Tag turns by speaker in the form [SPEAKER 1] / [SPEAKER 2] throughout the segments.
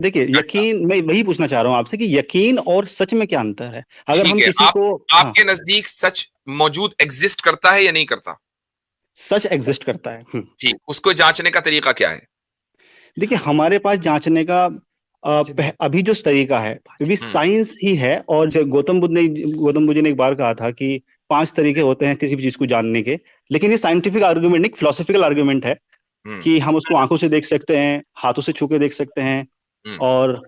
[SPEAKER 1] देखिए, यकीन, मैं वही पूछना चाह रहा हूँ आपसे कि यकीन और सच में क्या अंतर है? अगर
[SPEAKER 2] ठीक
[SPEAKER 1] हम
[SPEAKER 2] है,
[SPEAKER 1] किसी
[SPEAKER 2] आप
[SPEAKER 1] को, हाँ,
[SPEAKER 2] आपके नजदीक सच मौजूद एग्जिस्ट करता है या नहीं करता?
[SPEAKER 1] सच एग्जिस्ट करता है।
[SPEAKER 2] ठीक, उसको जांचने का तरीका क्या है?
[SPEAKER 1] देखिए, हमारे पास जांचने का अभी जो तरीका है वो भी
[SPEAKER 2] हम्म
[SPEAKER 1] साइंस ही है। और जो गौतम बुद्ध ने एक बार कहा था कि 5 तरीके होते हैं किसी भी चीज को जानने के। लेकिन ये साइंटिफिक आर्गुमेंट नहीं, फिलोसफिकल आर्गुमेंट है
[SPEAKER 2] हम्म
[SPEAKER 1] कि हम उसको आंखों से देख सकते हैं, हाथों से छू के देख सकते हैं,
[SPEAKER 2] हम्म
[SPEAKER 1] और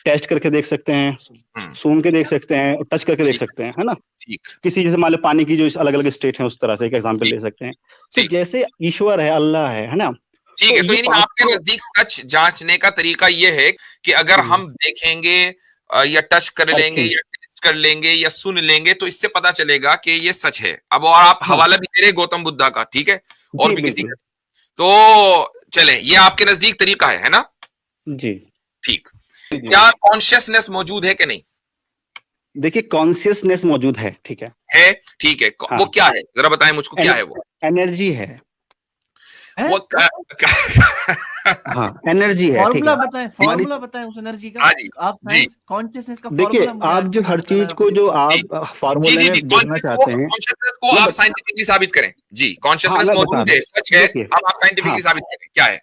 [SPEAKER 1] टेस्ट करके देख सकते हैं,
[SPEAKER 2] हम्म
[SPEAKER 1] सूंघ के देख सकते हैं, और टच करके देख
[SPEAKER 2] ठीक
[SPEAKER 1] सकते हैं, है ना?
[SPEAKER 2] ठीक
[SPEAKER 1] किसी, जैसे मान लो पानी की जो अलग अलग स्टेट है, उस तरह से एक एग्जांपल
[SPEAKER 2] ठीक
[SPEAKER 1] ले सकते हैं। तो
[SPEAKER 2] ठीक
[SPEAKER 1] जैसे ईश्वर है, अल्लाह है ना?
[SPEAKER 2] ठीक
[SPEAKER 1] तो
[SPEAKER 2] है, तो
[SPEAKER 1] ये
[SPEAKER 2] यानी
[SPEAKER 1] पांच
[SPEAKER 2] आपके
[SPEAKER 1] तो,
[SPEAKER 2] नजदीक सच जांचने का तरीका यह है कि अगर
[SPEAKER 1] हम्म,
[SPEAKER 2] हम देखेंगे या टच कर लेंगे
[SPEAKER 1] परखें,
[SPEAKER 2] या टेस्ट कर लेंगे या सुन लेंगे तो इससे पता चलेगा कि ये सच है। अब और आप
[SPEAKER 1] हाँ,
[SPEAKER 2] हवाला भी दे रहे गौतम बुद्धा का, ठीक है, और
[SPEAKER 1] जी
[SPEAKER 2] भी किसी
[SPEAKER 1] बिल्कुल,
[SPEAKER 2] का, तो चले ये आपके नजदीक तरीका है ना?
[SPEAKER 1] जी
[SPEAKER 2] ठीक।
[SPEAKER 1] जी।
[SPEAKER 2] क्या कॉन्शियसनेस मौजूद है कि नहीं?
[SPEAKER 1] देखिए, कॉन्शियसनेस मौजूद है, ठीक है।
[SPEAKER 2] है, ठीक है, वो
[SPEAKER 1] हाँ,
[SPEAKER 2] क्या है जरा बताएं मुझको, क्या है वो?
[SPEAKER 1] एनर्जी है।
[SPEAKER 3] है।
[SPEAKER 2] वो
[SPEAKER 1] हाँ, एनर्जी है, ठीक है।
[SPEAKER 3] फॉर्मूला बताएं,
[SPEAKER 1] हमारी,
[SPEAKER 3] फॉर्मूला बताएं उस एनर्जी का।
[SPEAKER 2] हाँ जी
[SPEAKER 3] आप
[SPEAKER 2] जी
[SPEAKER 3] साइंस कॉन्शियसनेस का
[SPEAKER 1] देखिए,
[SPEAKER 3] फॉर्मूला मुझे
[SPEAKER 1] आप
[SPEAKER 3] आज
[SPEAKER 1] जो
[SPEAKER 3] तक नहीं
[SPEAKER 1] हर
[SPEAKER 3] पता
[SPEAKER 1] चीज
[SPEAKER 3] लगा
[SPEAKER 1] को
[SPEAKER 3] फिजिक्स
[SPEAKER 1] जो
[SPEAKER 3] का।
[SPEAKER 2] जी
[SPEAKER 1] आप
[SPEAKER 2] जी
[SPEAKER 1] फार्मूले
[SPEAKER 2] जी जी,
[SPEAKER 1] में देखना चाहते हैं,
[SPEAKER 2] कॉन्शियसनेस को
[SPEAKER 1] मैं
[SPEAKER 2] आप
[SPEAKER 1] बत,
[SPEAKER 2] साइंटिफिकली साबित करें जी,
[SPEAKER 1] हाँ,
[SPEAKER 2] कॉन्शियसनेस
[SPEAKER 1] मैं बता
[SPEAKER 2] मौजूद
[SPEAKER 1] रहा
[SPEAKER 2] है, सच
[SPEAKER 1] हूँ।
[SPEAKER 2] है,
[SPEAKER 1] देखिए,
[SPEAKER 2] अब आप
[SPEAKER 1] हाँ,
[SPEAKER 2] साइंटिफिकली साबित करें क्या है?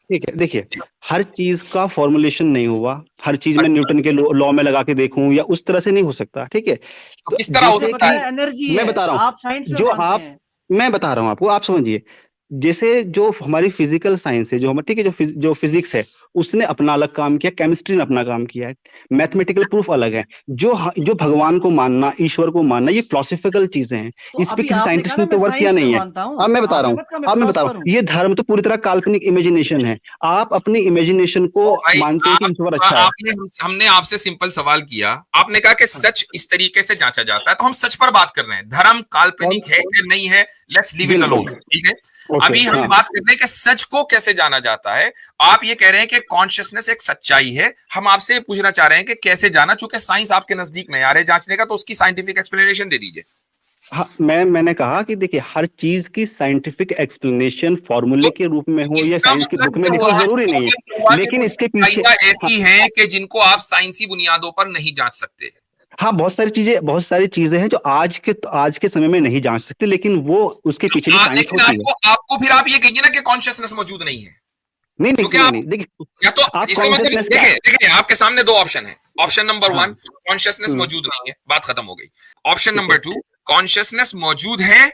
[SPEAKER 1] ठीक है। देखिए,
[SPEAKER 2] जी,
[SPEAKER 1] हर चीज का फॉर्मुलेशन नहीं हुआ, हर चीज में
[SPEAKER 2] अच्छा,
[SPEAKER 1] न्यूटन के लॉ में लगा के देखूं, या उस तरह से नहीं हो सकता, ठीक है।
[SPEAKER 2] तो
[SPEAKER 1] तो
[SPEAKER 2] किस तरह हो
[SPEAKER 3] आपने
[SPEAKER 1] जैसे
[SPEAKER 2] सकता
[SPEAKER 1] कि
[SPEAKER 2] है?
[SPEAKER 3] बताया एनर्जी
[SPEAKER 1] मैं
[SPEAKER 3] है,
[SPEAKER 1] बता रहा
[SPEAKER 3] आप साइंस
[SPEAKER 1] हूं,
[SPEAKER 3] में
[SPEAKER 1] जो
[SPEAKER 3] मानते
[SPEAKER 1] आप,
[SPEAKER 3] हैं।
[SPEAKER 1] मैं बता रहा हूं आपको, आप समझिए। जैसे जो हमारी फिजिकल साइंस है, जो हम, ठीक है, जो फिजिक्स है, उसने अपना अलग काम किया, केमिस्ट्री ने अपना काम किया है, मैथमेटिकल प्रूफ अलग है। जो भगवान को मानना, ईश्वर को मानना, ये फिलोसफिकल चीजें हैं।
[SPEAKER 3] तो
[SPEAKER 1] इस पे
[SPEAKER 3] अभी
[SPEAKER 1] किसी
[SPEAKER 3] आपने कहा
[SPEAKER 1] साइंटिस्ट
[SPEAKER 3] ना
[SPEAKER 1] ने
[SPEAKER 3] मैं
[SPEAKER 1] तो वर्क किया
[SPEAKER 3] साइंस में
[SPEAKER 1] नहीं है।
[SPEAKER 3] मानता
[SPEAKER 1] अब
[SPEAKER 3] हूँ,
[SPEAKER 1] मैं बता रहा
[SPEAKER 3] आपने
[SPEAKER 1] हूँ,
[SPEAKER 3] मत कहा मैं
[SPEAKER 1] अब मैं बता रहा
[SPEAKER 3] फिलोसफर
[SPEAKER 1] हूँ,
[SPEAKER 3] हूँ।
[SPEAKER 1] ये धर्म तो पूरी तरह काल्पनिक इमेजिनेशन है। आप अपनी इमेजिनेशन को
[SPEAKER 2] तो भाई
[SPEAKER 1] मानते हैं कि
[SPEAKER 2] आप
[SPEAKER 1] ईश्वर अच्छा है।
[SPEAKER 2] आपने हमने आपसे सिंपल सवाल किया, आपने कहा कि
[SPEAKER 1] हाँ,
[SPEAKER 2] सच इस तरीके से जांचा जाता है, तो हम सच पर बात कर रहे हैं, धर्म
[SPEAKER 1] कौन,
[SPEAKER 2] काल्पनिक है कि नहीं है, लेट्स लीव इट अलोन,
[SPEAKER 1] बिल्कुल,
[SPEAKER 2] ठीक है।
[SPEAKER 1] ओके,
[SPEAKER 2] अभी हम
[SPEAKER 1] हाँ,
[SPEAKER 2] बात कर रहे हैं कि सच को कैसे जाना जाता है। आप ये कह रहे हैं कि कॉन्शियसनेस एक सच्चाई है, हम आपसे पूछना चाह रहे हैं कि कैसे जाना, चूंकि साइंस आपके नजदीक में आ रहे जांचने का, तो उसकी साइंटिफिक एक्सप्लेनेशन दे दीजिए।
[SPEAKER 1] हाँ, मैंने कहा कि देखिए, हर चीज की साइंटिफिक एक्सप्लेनेशन
[SPEAKER 2] तो
[SPEAKER 1] फॉर्मूले के रूप में हो या
[SPEAKER 2] इसका
[SPEAKER 1] साइंस की बुक
[SPEAKER 2] मतलब
[SPEAKER 1] में
[SPEAKER 2] ये
[SPEAKER 1] लिखा हो,
[SPEAKER 2] हुआ,
[SPEAKER 1] जरूरी नहीं है,
[SPEAKER 2] कि
[SPEAKER 1] लेकिन
[SPEAKER 2] कुछ
[SPEAKER 1] इसके पीछे,
[SPEAKER 2] सच्चाइयां
[SPEAKER 1] हाँ,
[SPEAKER 2] ऐसी हैं कि जिनको आप साइंसी बुनियादों पर नहीं जांच सकते।
[SPEAKER 1] हाँ, बहुत सारी चीजें हैं जो आज के समय में नहीं जांच सकते, लेकिन वो उसके पीछे भी साइंस
[SPEAKER 2] लेकिन
[SPEAKER 1] होती है।
[SPEAKER 2] आपको आपको फिर आप ये कहिए ना कि कॉन्शियसनेस मौजूद नहीं है,
[SPEAKER 1] नहीं नहीं
[SPEAKER 2] क्योंकि
[SPEAKER 1] नहीं
[SPEAKER 2] आप
[SPEAKER 1] नहीं, देखिए,
[SPEAKER 2] या तो
[SPEAKER 1] आप
[SPEAKER 2] इसका मतलब
[SPEAKER 1] कॉन्शियसनेस का,
[SPEAKER 2] देखें देखें आपके सामने दो ऑप्शन है। ऑप्शन नंबर
[SPEAKER 1] हाँ,
[SPEAKER 2] वन, कॉन्शियसनेस
[SPEAKER 1] हम्म,
[SPEAKER 2] मौजूद नहीं है, बात खत्म हो गई। ऑप्शन
[SPEAKER 1] ठीक
[SPEAKER 2] नंबर
[SPEAKER 1] है,
[SPEAKER 2] टू, कॉन्शियसनेस मौजूद है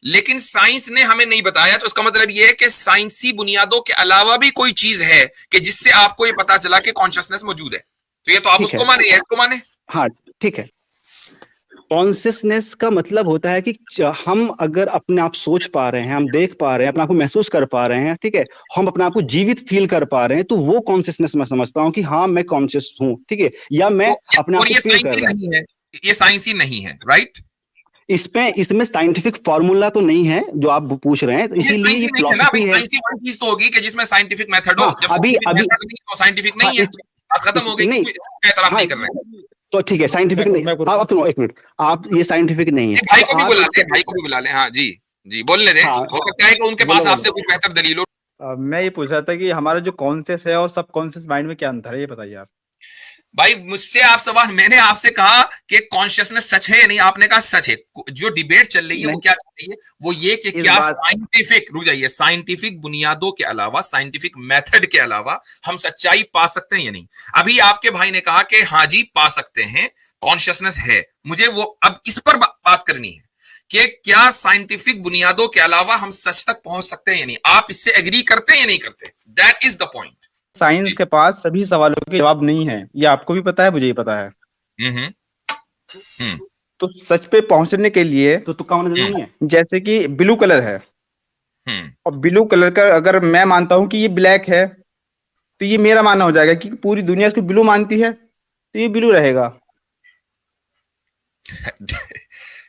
[SPEAKER 2] लेकिन साइंस ने हमें नहीं बताया, तो इसका मतलब यह है कि साइंसी बुनियादों के अलावा भी कोई चीज है कि जिससे आपको यह पता चला कि कॉन्शियसनेस मौजूद है, तो ये तो आप
[SPEAKER 1] ठीक
[SPEAKER 2] उसको
[SPEAKER 1] है,
[SPEAKER 2] माने या इसको माने।
[SPEAKER 1] हाँ, ठीक है। कॉन्शियसनेस का मतलब होता है कि हम अगर अपने आप सोच पा रहे हैं, हम देख पा रहे हैं, अपने आप को महसूस कर पा रहे हैं, ठीक है, हम अपने आप को जीवित फील कर पा रहे हैं, तो वो कॉन्शियसनेस मैं समझता हूँ कि हाँ, मैं कॉन्शियस हूँ, ठीक है, या मैं अपने आप
[SPEAKER 2] और
[SPEAKER 1] को
[SPEAKER 2] ये
[SPEAKER 1] फील
[SPEAKER 2] साइंस
[SPEAKER 1] कर
[SPEAKER 2] ही
[SPEAKER 1] रहा हूँ।
[SPEAKER 2] नहीं है, ये साइंस ही नहीं है, राइट?
[SPEAKER 1] इसमें साइंटिफिक फॉर्मूला तो नहीं है जो आप पूछ रहे हैं, तो
[SPEAKER 2] ये
[SPEAKER 1] इसीलिए
[SPEAKER 2] साइंस
[SPEAKER 1] ये
[SPEAKER 2] ही नहीं है ना भाई,
[SPEAKER 1] फिलॉसफी है।
[SPEAKER 2] साइंस ही वही चीज तो होगी कि जिसमें साइंटिफिक मेथड हो,
[SPEAKER 1] हाँ,
[SPEAKER 2] जब
[SPEAKER 1] अभी
[SPEAKER 2] साइंटिफिक
[SPEAKER 1] अभी
[SPEAKER 2] मेथड नहीं तो साइंटिफिक
[SPEAKER 1] हाँ,
[SPEAKER 2] नहीं है, बात खत्म
[SPEAKER 1] इस
[SPEAKER 2] हो गई,
[SPEAKER 1] नहीं,
[SPEAKER 2] कोई इसका एतराफ
[SPEAKER 1] हाँ,
[SPEAKER 2] नहीं कर रहे हैं।
[SPEAKER 1] तो ठीक है, साइंटिफिक नहीं, आप सुनो एक मिनट, आप, ये साइंटिफिक नहीं है,
[SPEAKER 2] एक भाई
[SPEAKER 1] तो
[SPEAKER 2] को भी
[SPEAKER 1] आप
[SPEAKER 2] बुला ले,
[SPEAKER 1] इसका,
[SPEAKER 2] भाई को भी बुला ले, हाँ जी जी, बोलने दें,
[SPEAKER 1] हाँ,
[SPEAKER 2] हो सकता है कि उनके
[SPEAKER 1] बोलो
[SPEAKER 2] पास
[SPEAKER 1] बोलो।
[SPEAKER 2] आपसे कुछ बेहतर दलील हो।
[SPEAKER 4] मैं ये पूछ रहा था कि हमारा जो कॉन्शियस है और सब कॉन्शियस माइंड में क्या अंतर है, ये बताइए आप।
[SPEAKER 2] भाई मुझसे आप सवाल, मैंने आपसे कहा कि कॉन्शियसनेस सच है या नहीं, आपने कहा सच है। जो डिबेट चल रही है वो
[SPEAKER 4] नहीं,
[SPEAKER 2] क्या चल रही है, वो ये कि
[SPEAKER 4] इस
[SPEAKER 2] क्या
[SPEAKER 4] बात
[SPEAKER 2] साइंटिफिक, रुक जाइए, साइंटिफिक बुनियादों के अलावा, साइंटिफिक मेथड के अलावा हम सच्चाई पा सकते हैं या नहीं। अभी आपके भाई ने कहा कि हाँ जी पा सकते हैं, कॉन्शियसनेस है, मुझे वो अब इस पर बात करनी है कि क्या साइंटिफिक बुनियादों के अलावा हम सच तक पहुंच सकते हैं या नहीं। आप इससे एग्री करते हैं या नहीं करते? That is the point.
[SPEAKER 4] Science के पास सभी सवालों के जवाब नहीं है, ये आपको भी पता है, मुझे ही पता है।
[SPEAKER 2] हम्म हम्म
[SPEAKER 4] तो सच पे पहुंचने के लिए
[SPEAKER 1] तो तुक्का मारना जरूरी
[SPEAKER 2] हम्म
[SPEAKER 1] नहीं है।
[SPEAKER 4] जैसे कि ब्लू कलर है,
[SPEAKER 2] हम्म
[SPEAKER 4] और ब्लू कलर का अगर मैं मानता हूं कि ये ब्लैक है, तो ये मेरा मानना हो जाएगा कि पूरी दुनिया इसको ब्लू मानती है, तो ये ब्लू रहेगा।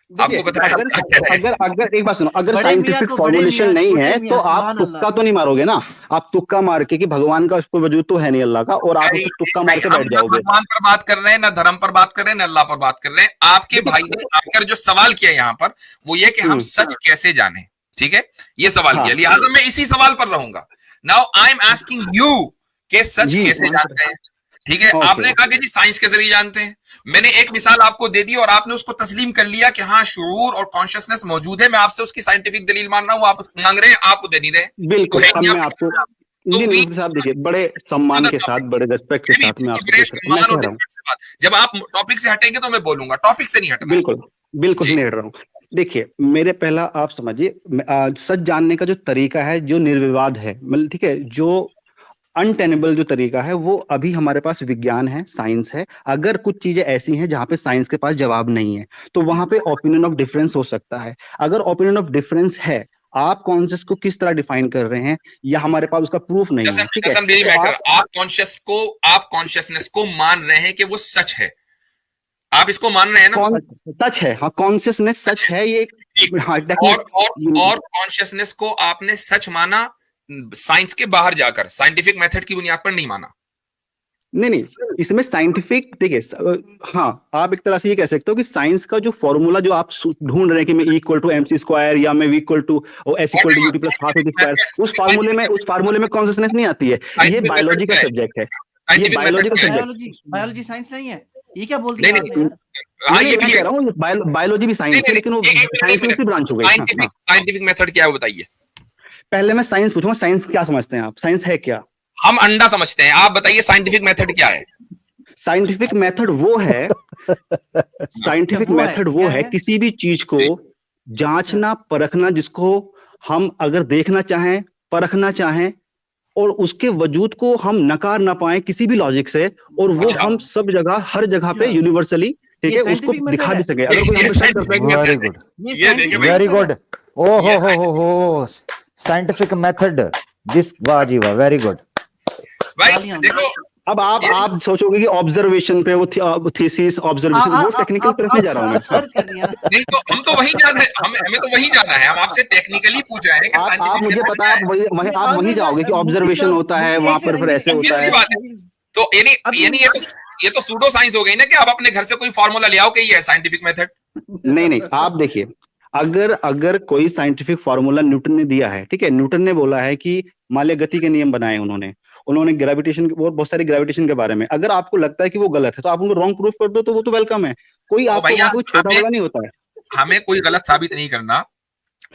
[SPEAKER 1] देखिए,
[SPEAKER 2] आपको बताया
[SPEAKER 1] अगर
[SPEAKER 2] क्या कह रहे हैं?
[SPEAKER 1] अगर अगर एक बात सुनो, अगर
[SPEAKER 3] बड़े मियाँ
[SPEAKER 1] साइंटिफिक
[SPEAKER 3] को बड़े
[SPEAKER 1] फॉर्मुलेशन
[SPEAKER 3] मियाँ,
[SPEAKER 1] नहीं
[SPEAKER 3] छोटे
[SPEAKER 1] है, तो
[SPEAKER 3] मियाँ,
[SPEAKER 1] आप
[SPEAKER 3] सुभान अल्लाह।
[SPEAKER 1] तुक्का तो नहीं मारोगे ना। आप तुक्का मार के कि भगवान का उसको वजूद तो है नहीं, अल्लाह का, और आप
[SPEAKER 2] भाई
[SPEAKER 1] उसे तुक्का मार
[SPEAKER 2] भाई,
[SPEAKER 1] के
[SPEAKER 2] हम
[SPEAKER 1] बैठ
[SPEAKER 2] ना
[SPEAKER 1] जाओगे।
[SPEAKER 2] भगवान पर बात कर रहे हैं, ना धर्म पर बात कर रहे हैं, ना अल्लाह पर बात कर रहे हैं। आपके
[SPEAKER 1] देखिए,
[SPEAKER 2] भाई ने आकर जो सवाल किया यहाँ पर वो ये कि हम सच कैसे जाने, ठीक है, ये सवाल
[SPEAKER 1] हाँ,
[SPEAKER 2] किया, लिहाजा मैं इसी सवाल पर रहूंगा। Now I am asking you कि सच
[SPEAKER 1] जी,
[SPEAKER 2] कैसे जानते हैं। ठीक है,
[SPEAKER 1] Okay.
[SPEAKER 2] आपने कहा कि जी साइंस के जरिए जानते हैं, मैंने एक मिसाल आपको दे दी और आपने उसको तस्लीम कर लिया कि हाँ शऊर और कॉन्शियसनेस मौजूद है, मैं आपसे उसकी साइंटिफिक दलील मान रहा हूं, आप मांग रहे हैं, आप वो दे नहीं रहे।
[SPEAKER 1] बिल्कुल।
[SPEAKER 2] तो है
[SPEAKER 1] अब
[SPEAKER 2] नहीं
[SPEAKER 1] मैं
[SPEAKER 2] आपके
[SPEAKER 1] आपको
[SPEAKER 2] पास। तो
[SPEAKER 1] नहीं
[SPEAKER 2] वी
[SPEAKER 1] मुफ्ती साहब देखिए, बड़े सम्मान के साथ, बड़े रिस्पेक्ट के
[SPEAKER 2] नहीं,
[SPEAKER 1] साथ मैं आपसे
[SPEAKER 2] बड़े
[SPEAKER 1] पूछ सकता हूँ। मैं
[SPEAKER 2] सम्मान
[SPEAKER 1] कह
[SPEAKER 2] और
[SPEAKER 1] रहा हूँ,
[SPEAKER 2] रिस्पेक्ट से बात, जब आप टॉपिक से हटेंगे तो मैं बोलूंगा, टॉपिक से नहीं हटना है।
[SPEAKER 1] बिल्कुल बिल्कुल
[SPEAKER 2] जी।
[SPEAKER 1] नहीं हट रहा हूँ। देखिए, मेरे पहला आप समझिए, सच जानने का जो तरीका है, जो निर्विवाद है, मतलब ठीक है, जो अनटेनेबल जो तरीका है, वो अभी हमारे पास विज्ञान है, साइंस है। अगर कुछ चीजें ऐसी हैं जहां पे साइंस के पास जवाब नहीं है, तो वहां पे ओपिनियन ऑफ डिफरेंस हो सकता है। अगर ओपिनियन ऑफ डिफरेंस है, आप कॉन्शियस को किस तरह डिफाइन कर रहे हैं, या हमारे पास उसका प्रूफ नहीं है, ठीक है,
[SPEAKER 2] डजंट रियली
[SPEAKER 1] तो
[SPEAKER 2] मैटर। आप कॉन्शियसनेस को मान रहे हैं कि वो सच है, आप इसको मान रहे हैं ना?
[SPEAKER 1] कौन सच है? हाँ, कॉन्शियसनेस सच है ये।
[SPEAKER 2] ठीक।
[SPEAKER 1] हाँ,
[SPEAKER 2] और कॉन्शियसनेस को आपने सच माना साइंस के बाहर जाकर, साइंटिफिक मेथड की बुनियाद पर नहीं माना।
[SPEAKER 1] नहीं नहीं, इसमें साइंटिफिक देखिए, हाँ, आप एक तरह से ये कह सकते हो कि साइंस का जो फॉर्मूला जो आप ढूंढ रहे हैं कि मैं इक्वल टू MC स्क्वायर, या मैं equal to s equal to ut plus half square, उस फार्मूले में कॉन्शियसनेस नहीं आती है। ये बायोलॉजी का सब्जेक्ट है, ये बायोलॉजी का सब्जेक्ट।
[SPEAKER 3] बायोलॉजी साइंस नहीं है, ये क्या बोल दिया
[SPEAKER 2] नहीं
[SPEAKER 3] आपने यार?
[SPEAKER 2] हाँ, ये
[SPEAKER 1] मैं
[SPEAKER 2] भी
[SPEAKER 1] कह
[SPEAKER 2] है।
[SPEAKER 1] रहा हूँ बायोलॉजी भी साइंस है, लेकिन वो साइंस में दूसरी ब्रांच हो गई। हाँ,
[SPEAKER 2] साइंटिफिक मेथड क्या है वो बताइए।
[SPEAKER 1] पहले मैं साइंस पूछूंगा, साइंस क्या समझते हैं आप? साइंस है क्या?
[SPEAKER 2] हम अंडा समझते हैं, आप बताइए साइंटिफिक मेथड क्या है।
[SPEAKER 1] साइंटिफिक मेथड वो है, साइंटिफिक
[SPEAKER 3] वो है,
[SPEAKER 1] मेथड वो
[SPEAKER 3] क्या
[SPEAKER 1] है
[SPEAKER 3] है?
[SPEAKER 1] किसी भी चीज को जांचना, परखना, जिसको हम अगर देखना चाहें, परखना चाहें, और उसके वजूद को हम नकार ना पाए किसी भी लॉजिक से, और वो
[SPEAKER 2] अच्छा।
[SPEAKER 1] हम सब जगह, हर जगह पे
[SPEAKER 3] अच्छा।
[SPEAKER 1] यूनिवर्सली, ठीक
[SPEAKER 3] ये
[SPEAKER 1] है, उसको
[SPEAKER 3] scientific method
[SPEAKER 1] दिखा भी
[SPEAKER 3] है?
[SPEAKER 1] सके। अगर कोई हम पे शक करता है कि
[SPEAKER 5] वेरी गुड,
[SPEAKER 3] ये
[SPEAKER 2] ये देखिए
[SPEAKER 3] scientific
[SPEAKER 2] भाई,
[SPEAKER 5] वेरी
[SPEAKER 3] method
[SPEAKER 5] गुड।
[SPEAKER 3] है।
[SPEAKER 5] ओ
[SPEAKER 2] Yes,
[SPEAKER 5] हो साइंटिफिक मेथड, दिस, वाह जी वाह, वेरी गुड।
[SPEAKER 2] भाई
[SPEAKER 3] तालियां।
[SPEAKER 2] देखो,
[SPEAKER 1] अब आप सोचोगे कि ऑब्जर्वेशन पे, वो थीसिस ऑब्जर्वेशन, वो टेक्निकल तरफ नहीं जा रहा हूँ मैं।
[SPEAKER 3] सर्च कर दिया ना।
[SPEAKER 2] नहीं तो हम तो वही जाना है, हमें तो वही जाना है, हम आपसे टेक्निकली पूछ रहे हैं कि
[SPEAKER 1] आप मुझे पता है, आप वही जाओगे कि ऑब्जर्वेशन होता है वहां पर, फिर ऐसे होता है।
[SPEAKER 2] बात है। तो यानी ये तो सूडो साइंस हो गई ना, कि आप अपने घर से कोई फार्मूला ले आओ कि ये है साइंटिफिक मेथड।
[SPEAKER 1] नहीं, आप देखिए, अगर कोई साइंटिफिक फार्मूला न्यूटन ने दिया है, ठीक है, न्यूटन ने बोला है कि माले गति के नियम बनाए उन्होंने ग्रेविटेशन और बहुत सारी ग्रेविटेशन के बारे में। अगर आपको लगता है कि वो गलत है, तो आप उनको रॉन्ग प्रूफ कर दो, तो वो तो वेलकम है। कोई आपको
[SPEAKER 2] भैया,
[SPEAKER 1] वहां कोई छोटा बड़ा नहीं होता है।
[SPEAKER 2] हमें कोई गलत साबित नहीं करना,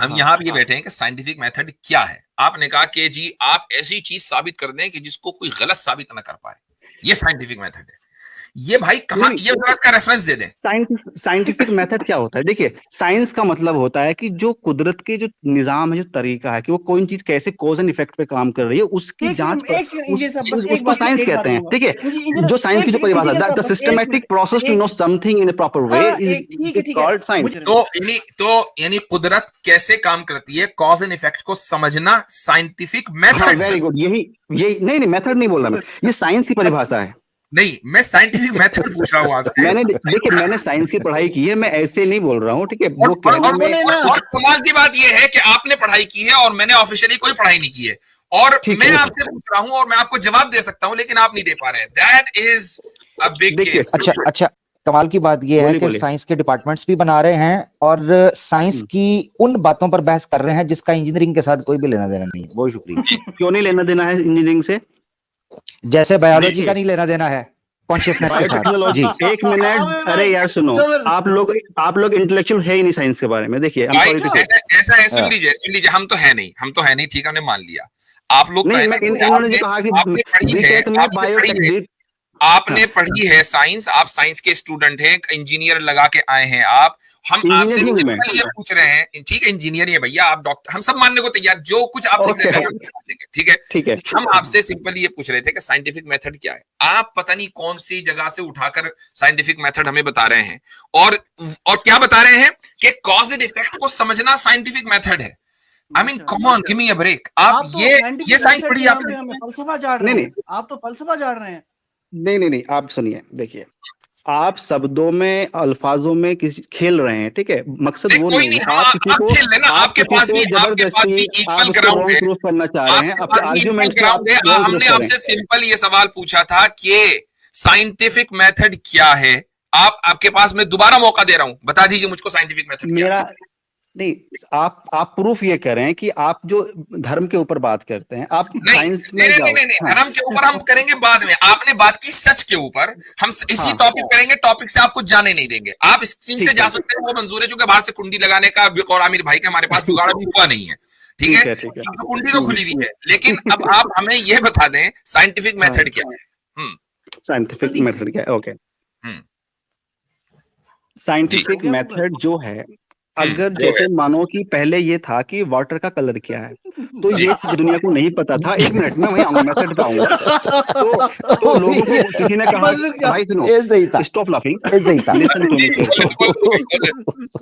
[SPEAKER 2] हम
[SPEAKER 1] हाँ,
[SPEAKER 2] यहाँ भी बैठे हैं कि साइंटिफिक मेथड क्या है। आपने कहा कि जी आप ऐसी चीज साबित कर दें कि जिसको कोई गलत साबित ना कर पाए, ये साइंटिफिक मेथड है। ये भाई कहाँ,
[SPEAKER 1] नहीं,
[SPEAKER 2] ये इसका रेफरेंस दे दें।
[SPEAKER 1] साइंटिफिक मेथड क्या होता है? देखिए, साइंस का मतलब होता है कि जो कुदरत के जो निजाम है, जो तरीका है कि वो कोई चीज कैसे कॉज एंड इफेक्ट पे काम कर रही है, उसकी जांच उसको साइंस कहते हैं, ठीक है। जो साइंस की जो परिभाषा, the systematic process to know something in a proper way is called science.
[SPEAKER 2] तो यानी कुदरत कैसे काम करती है, कॉज एंड इफेक्ट को समझना साइंटिफिक मेथड।
[SPEAKER 1] वेरी गुड, यही नहीं, मेथड नहीं बोल रहा मैं, ये साइंस की परिभाषा है।
[SPEAKER 2] नहीं, मैं साइंटिफिक मेथड पूछ रहा हूँ आपसे।
[SPEAKER 1] मैंने साइंस की पढ़ाई की है, मैं ऐसे नहीं बोल रहा हूँ, ठीक है। वो
[SPEAKER 2] और कमाल की बात यह है कि आपने पढ़ाई की है और मैंने ऑफिशियली कोई पढ़ाई नहीं की है, और मैं आपसे पूछ रहा हूँ और मैं आपको जवाब दे सकता हूँ, लेकिन आप नहीं दे पा रहे हैं। That is a big case.
[SPEAKER 5] अच्छा, कमाल की बात यह है कि साइंस के डिपार्टमेंट्स भी बना रहे हैं और साइंस की उन बातों पर बहस कर रहे हैं जिसका इंजीनियरिंग के साथ कोई भी लेना देना नहीं है। बहुत शुक्रिया।
[SPEAKER 1] क्यों नहीं लेना देना है इंजीनियरिंग से?
[SPEAKER 5] जैसे बायोलॉजी का नहीं लेना देना है कॉन्शियसनेस के साथ। जी,
[SPEAKER 1] एक मिनट, अरे यार सुनो, आप लोग इंटेलेक्चुअल है ही नहीं साइंस के बारे में। देखिए,
[SPEAKER 2] ऐसा है, सुन लीजिए, हम तो है नहीं, ठीक है, हमने मान लिया। आप लोग
[SPEAKER 1] नहीं, इन्होंने जो कहा कि
[SPEAKER 2] आपने पढ़ी है साइंस, आप साइंस के स्टूडेंट हैं, इंजीनियर लगा के आए हैं आप। हम आपसे सिंपल ये पूछ रहे हैं, ठीक है, इंजीनियर है भैया, आप डॉक्टर, हम सब मानने को तैयार, जो कुछ आप लिखना चाहें, ठीक है। हम आपसे सिंपल ये पूछ रहे थे कि साइंटिफिक मेथड क्या है। आप पता नहीं कौन सी जगह से उठाकर साइंटिफिक मेथड हमें बता रहे हैं, और क्या बता रहे हैं कि कॉज एंड इफेक्ट को समझना साइंटिफिक मेथड है। I mean come on, give me a break. आप ये साइंस पढ़ी आपने?
[SPEAKER 3] फलसफा झाड़ रहे हैं, आप तो फलसफा झाड़ रहे हैं।
[SPEAKER 1] नहीं, आप सुनिए, देखिए, आप शब्दों में, अल्फाजों में किसी खेल रहे हैं, ठीक है। मकसद वो नहीं है आप किसी को जबरदस्ती प्रूफ करना चाह रहे हैं अपने आर्ग्यूमेंट से।
[SPEAKER 2] हमने आपसे सिंपल ये सवाल पूछा था कि साइंटिफिक मेथड क्या है। आपके पास मैं दोबारा मौका दे रहा हूं, बता दीजिए मुझको साइंटिफिक मेथड क्या है।
[SPEAKER 1] नहीं, आप प्रूफ ये कर रहे हैं कि आप जो धर्म के ऊपर बात करते हैं, आप साइंस में जाओ।
[SPEAKER 2] नहीं, धर्म के ऊपर हम करेंगे बाद में। आपने बात की सच के ऊपर, हम इसी टॉपिक करेंगे, टॉपिक से आपको जाने नहीं देंगे। आप स्क्रीन से जा सकते हैं, वो मंजूर है, चूंकि बाहर से कुंडी लगाने का और आमिर भाई का हमारे पास जुगाड़ भी हुआ नहीं है, ठीक है, तो कुंडी तो खुली हुई है। लेकिन अब आप हमें यह बता दें साइंटिफिक मेथड क्या है।
[SPEAKER 1] साइंटिफिक मेथड क्या है? ओके, साइंटिफिक मेथड जो है, अगर जैसे मानो कि पहले ये था कि वाटर का कलर क्या है, तो ये दुनिया को नहीं पता था। एक मिनट में वही आऊंगा, मेथड पे आऊंगा। तो लोगों को किसी ने कहा, भाई सुनो, stop laughing, listen to me,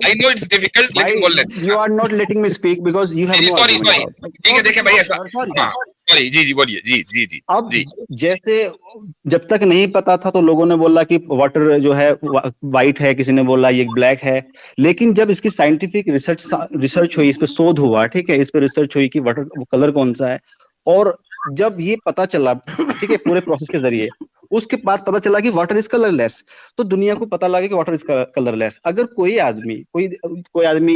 [SPEAKER 2] I know it's difficult, लेकिन बोल लें।
[SPEAKER 1] You are not letting me speak because you have
[SPEAKER 2] sorry, ठीक है, देखिए भाई ऐसा, सॉरी, जी बोलिए, जी।
[SPEAKER 1] अब जैसे जब तक नहीं पता था तो लोगों ने बोला कि वाटर जो है व्हाइट है, किसी ने बोला ये ब्लैक है। लेकिन जब इसकी साइंटिफिक रिसर्च हुई, इस पे शोध हुआ, ठीक है, इस पे रिसर्च हुई कि वाटर कलर कौन सा है, और जब ये पता चला, ठीक है, पूरे प्रोसेस के जरिए, उसके बाद पता चला कि वाटर इज कलरलेस, तो दुनिया को पता लगा कि वाटर इज कलरलेस। अगर कोई आदमी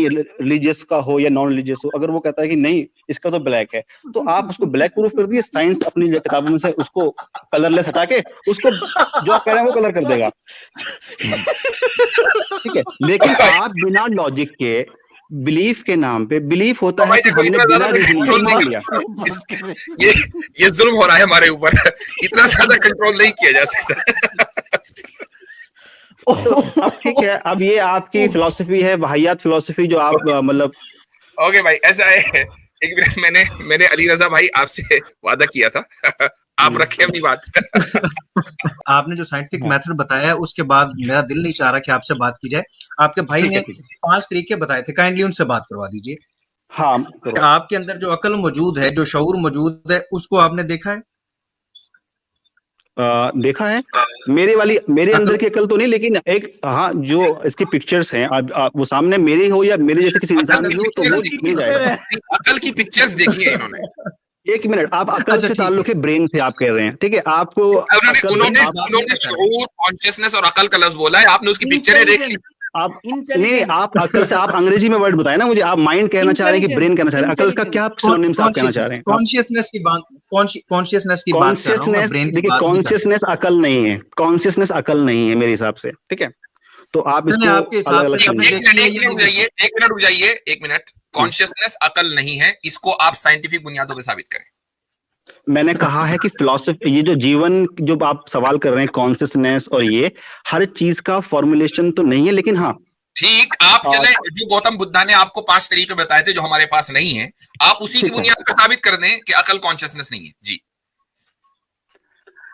[SPEAKER 1] रिलीजियस का हो या नॉन रिलीजियस हो, अगर वो कहता है कि नहीं इसका तो ब्लैक है, तो आप उसको ब्लैक प्रूफ कर दिए। साइंस अपनी किताबों में से उसको कलरलेस हटा के उसको जो आप कह रहे हैं वो कलर कर देगा, ठीक है। लेकिन आप बिना लॉजिक के, बिलीफ के नाम पे, बिलीफ होता है कि हमने बिना रीजनिंग मान लिया।
[SPEAKER 2] ये जुल्म हो रहा है हमारे ऊपर, इतना ज्यादा कंट्रोल नहीं किया जा सकता।
[SPEAKER 1] तो अब ठीक है, अब ये आपकी फिलॉसफी है, वाहियात फिलॉसफी, जो आप मतलब।
[SPEAKER 2] ओके भाई, ऐसा है, एक मिनट, मैंने अली रजा भाई आपसे वादा किया था, आप रखें अपनी बात।
[SPEAKER 3] आपने जो साइंटिफिक मेथड बताया है, उसके बाद मेरा दिल नहीं चाह रहा कि आपसे बात की जाए। आपके भाई ने 5 तरीके बताए थे, काइंडली उनसे बात करवा दीजिए।
[SPEAKER 1] हाँ,
[SPEAKER 3] आपके अंदर जो अकल मौजूद है, जो शऊर मौजूद है, उसको आपने देखा है?
[SPEAKER 1] देखा है। मेरे अंदर की अकल तो नहीं, लेकिन एक, हाँ, जो इसकी पिक्चर्स हैं, वो सामने मेरे हो या मेरे जैसे किसी इंसान की हो, तो वो मिल जाएगा।
[SPEAKER 2] अकल की पिक्चर्स देखी है इन्होंने।
[SPEAKER 1] एक मिनट, आप अकल से ताल्लुक है, ब्रेन से आप कह रहे हैं, ठीक है। आपको
[SPEAKER 2] उन्होंने शऊर, कॉन्शियसनेस और अकल का लफ्ज बोला है, आपने उसकी पिक्चरें देख ली।
[SPEAKER 1] आप नहीं, आप अकल से, आप अंग्रेजी में वर्ड बताए ना मुझे, आप माइंड कहना चाह रहे हैं कि ब्रेन कहना चाह रहे हैं, अकल का क्या सिनोनिम्स आप कहना चाह रहे हैं?
[SPEAKER 3] कॉन्शियसनेस की बात
[SPEAKER 1] देखिए, कॉन्शियसनेस अकल नहीं है, कॉन्शियसनेस अकल नहीं है मेरे हिसाब से, ठीक है। तो आप
[SPEAKER 3] आपके हिसाब से
[SPEAKER 2] एक मिनट, कॉन्शियसनेस अकल नहीं है, इसको आप साइंटिफिक बुनियादों पे साबित करें।
[SPEAKER 1] मैंने कहा है कि फिलॉसफी, ये जो जीवन, जो आप सवाल कर रहे हैं, कॉन्शियसनेस और ये हर चीज का फॉर्मुलेशन तो नहीं है, लेकिन हाँ,
[SPEAKER 2] ठीक, आप चले, जो गौतम बुद्धा ने आपको 5 तरीके बताए थे जो हमारे पास नहीं है, आप उसी की बुनियाद पर साबित कर दें कि अकल कॉन्शियसनेस नहीं है। जी,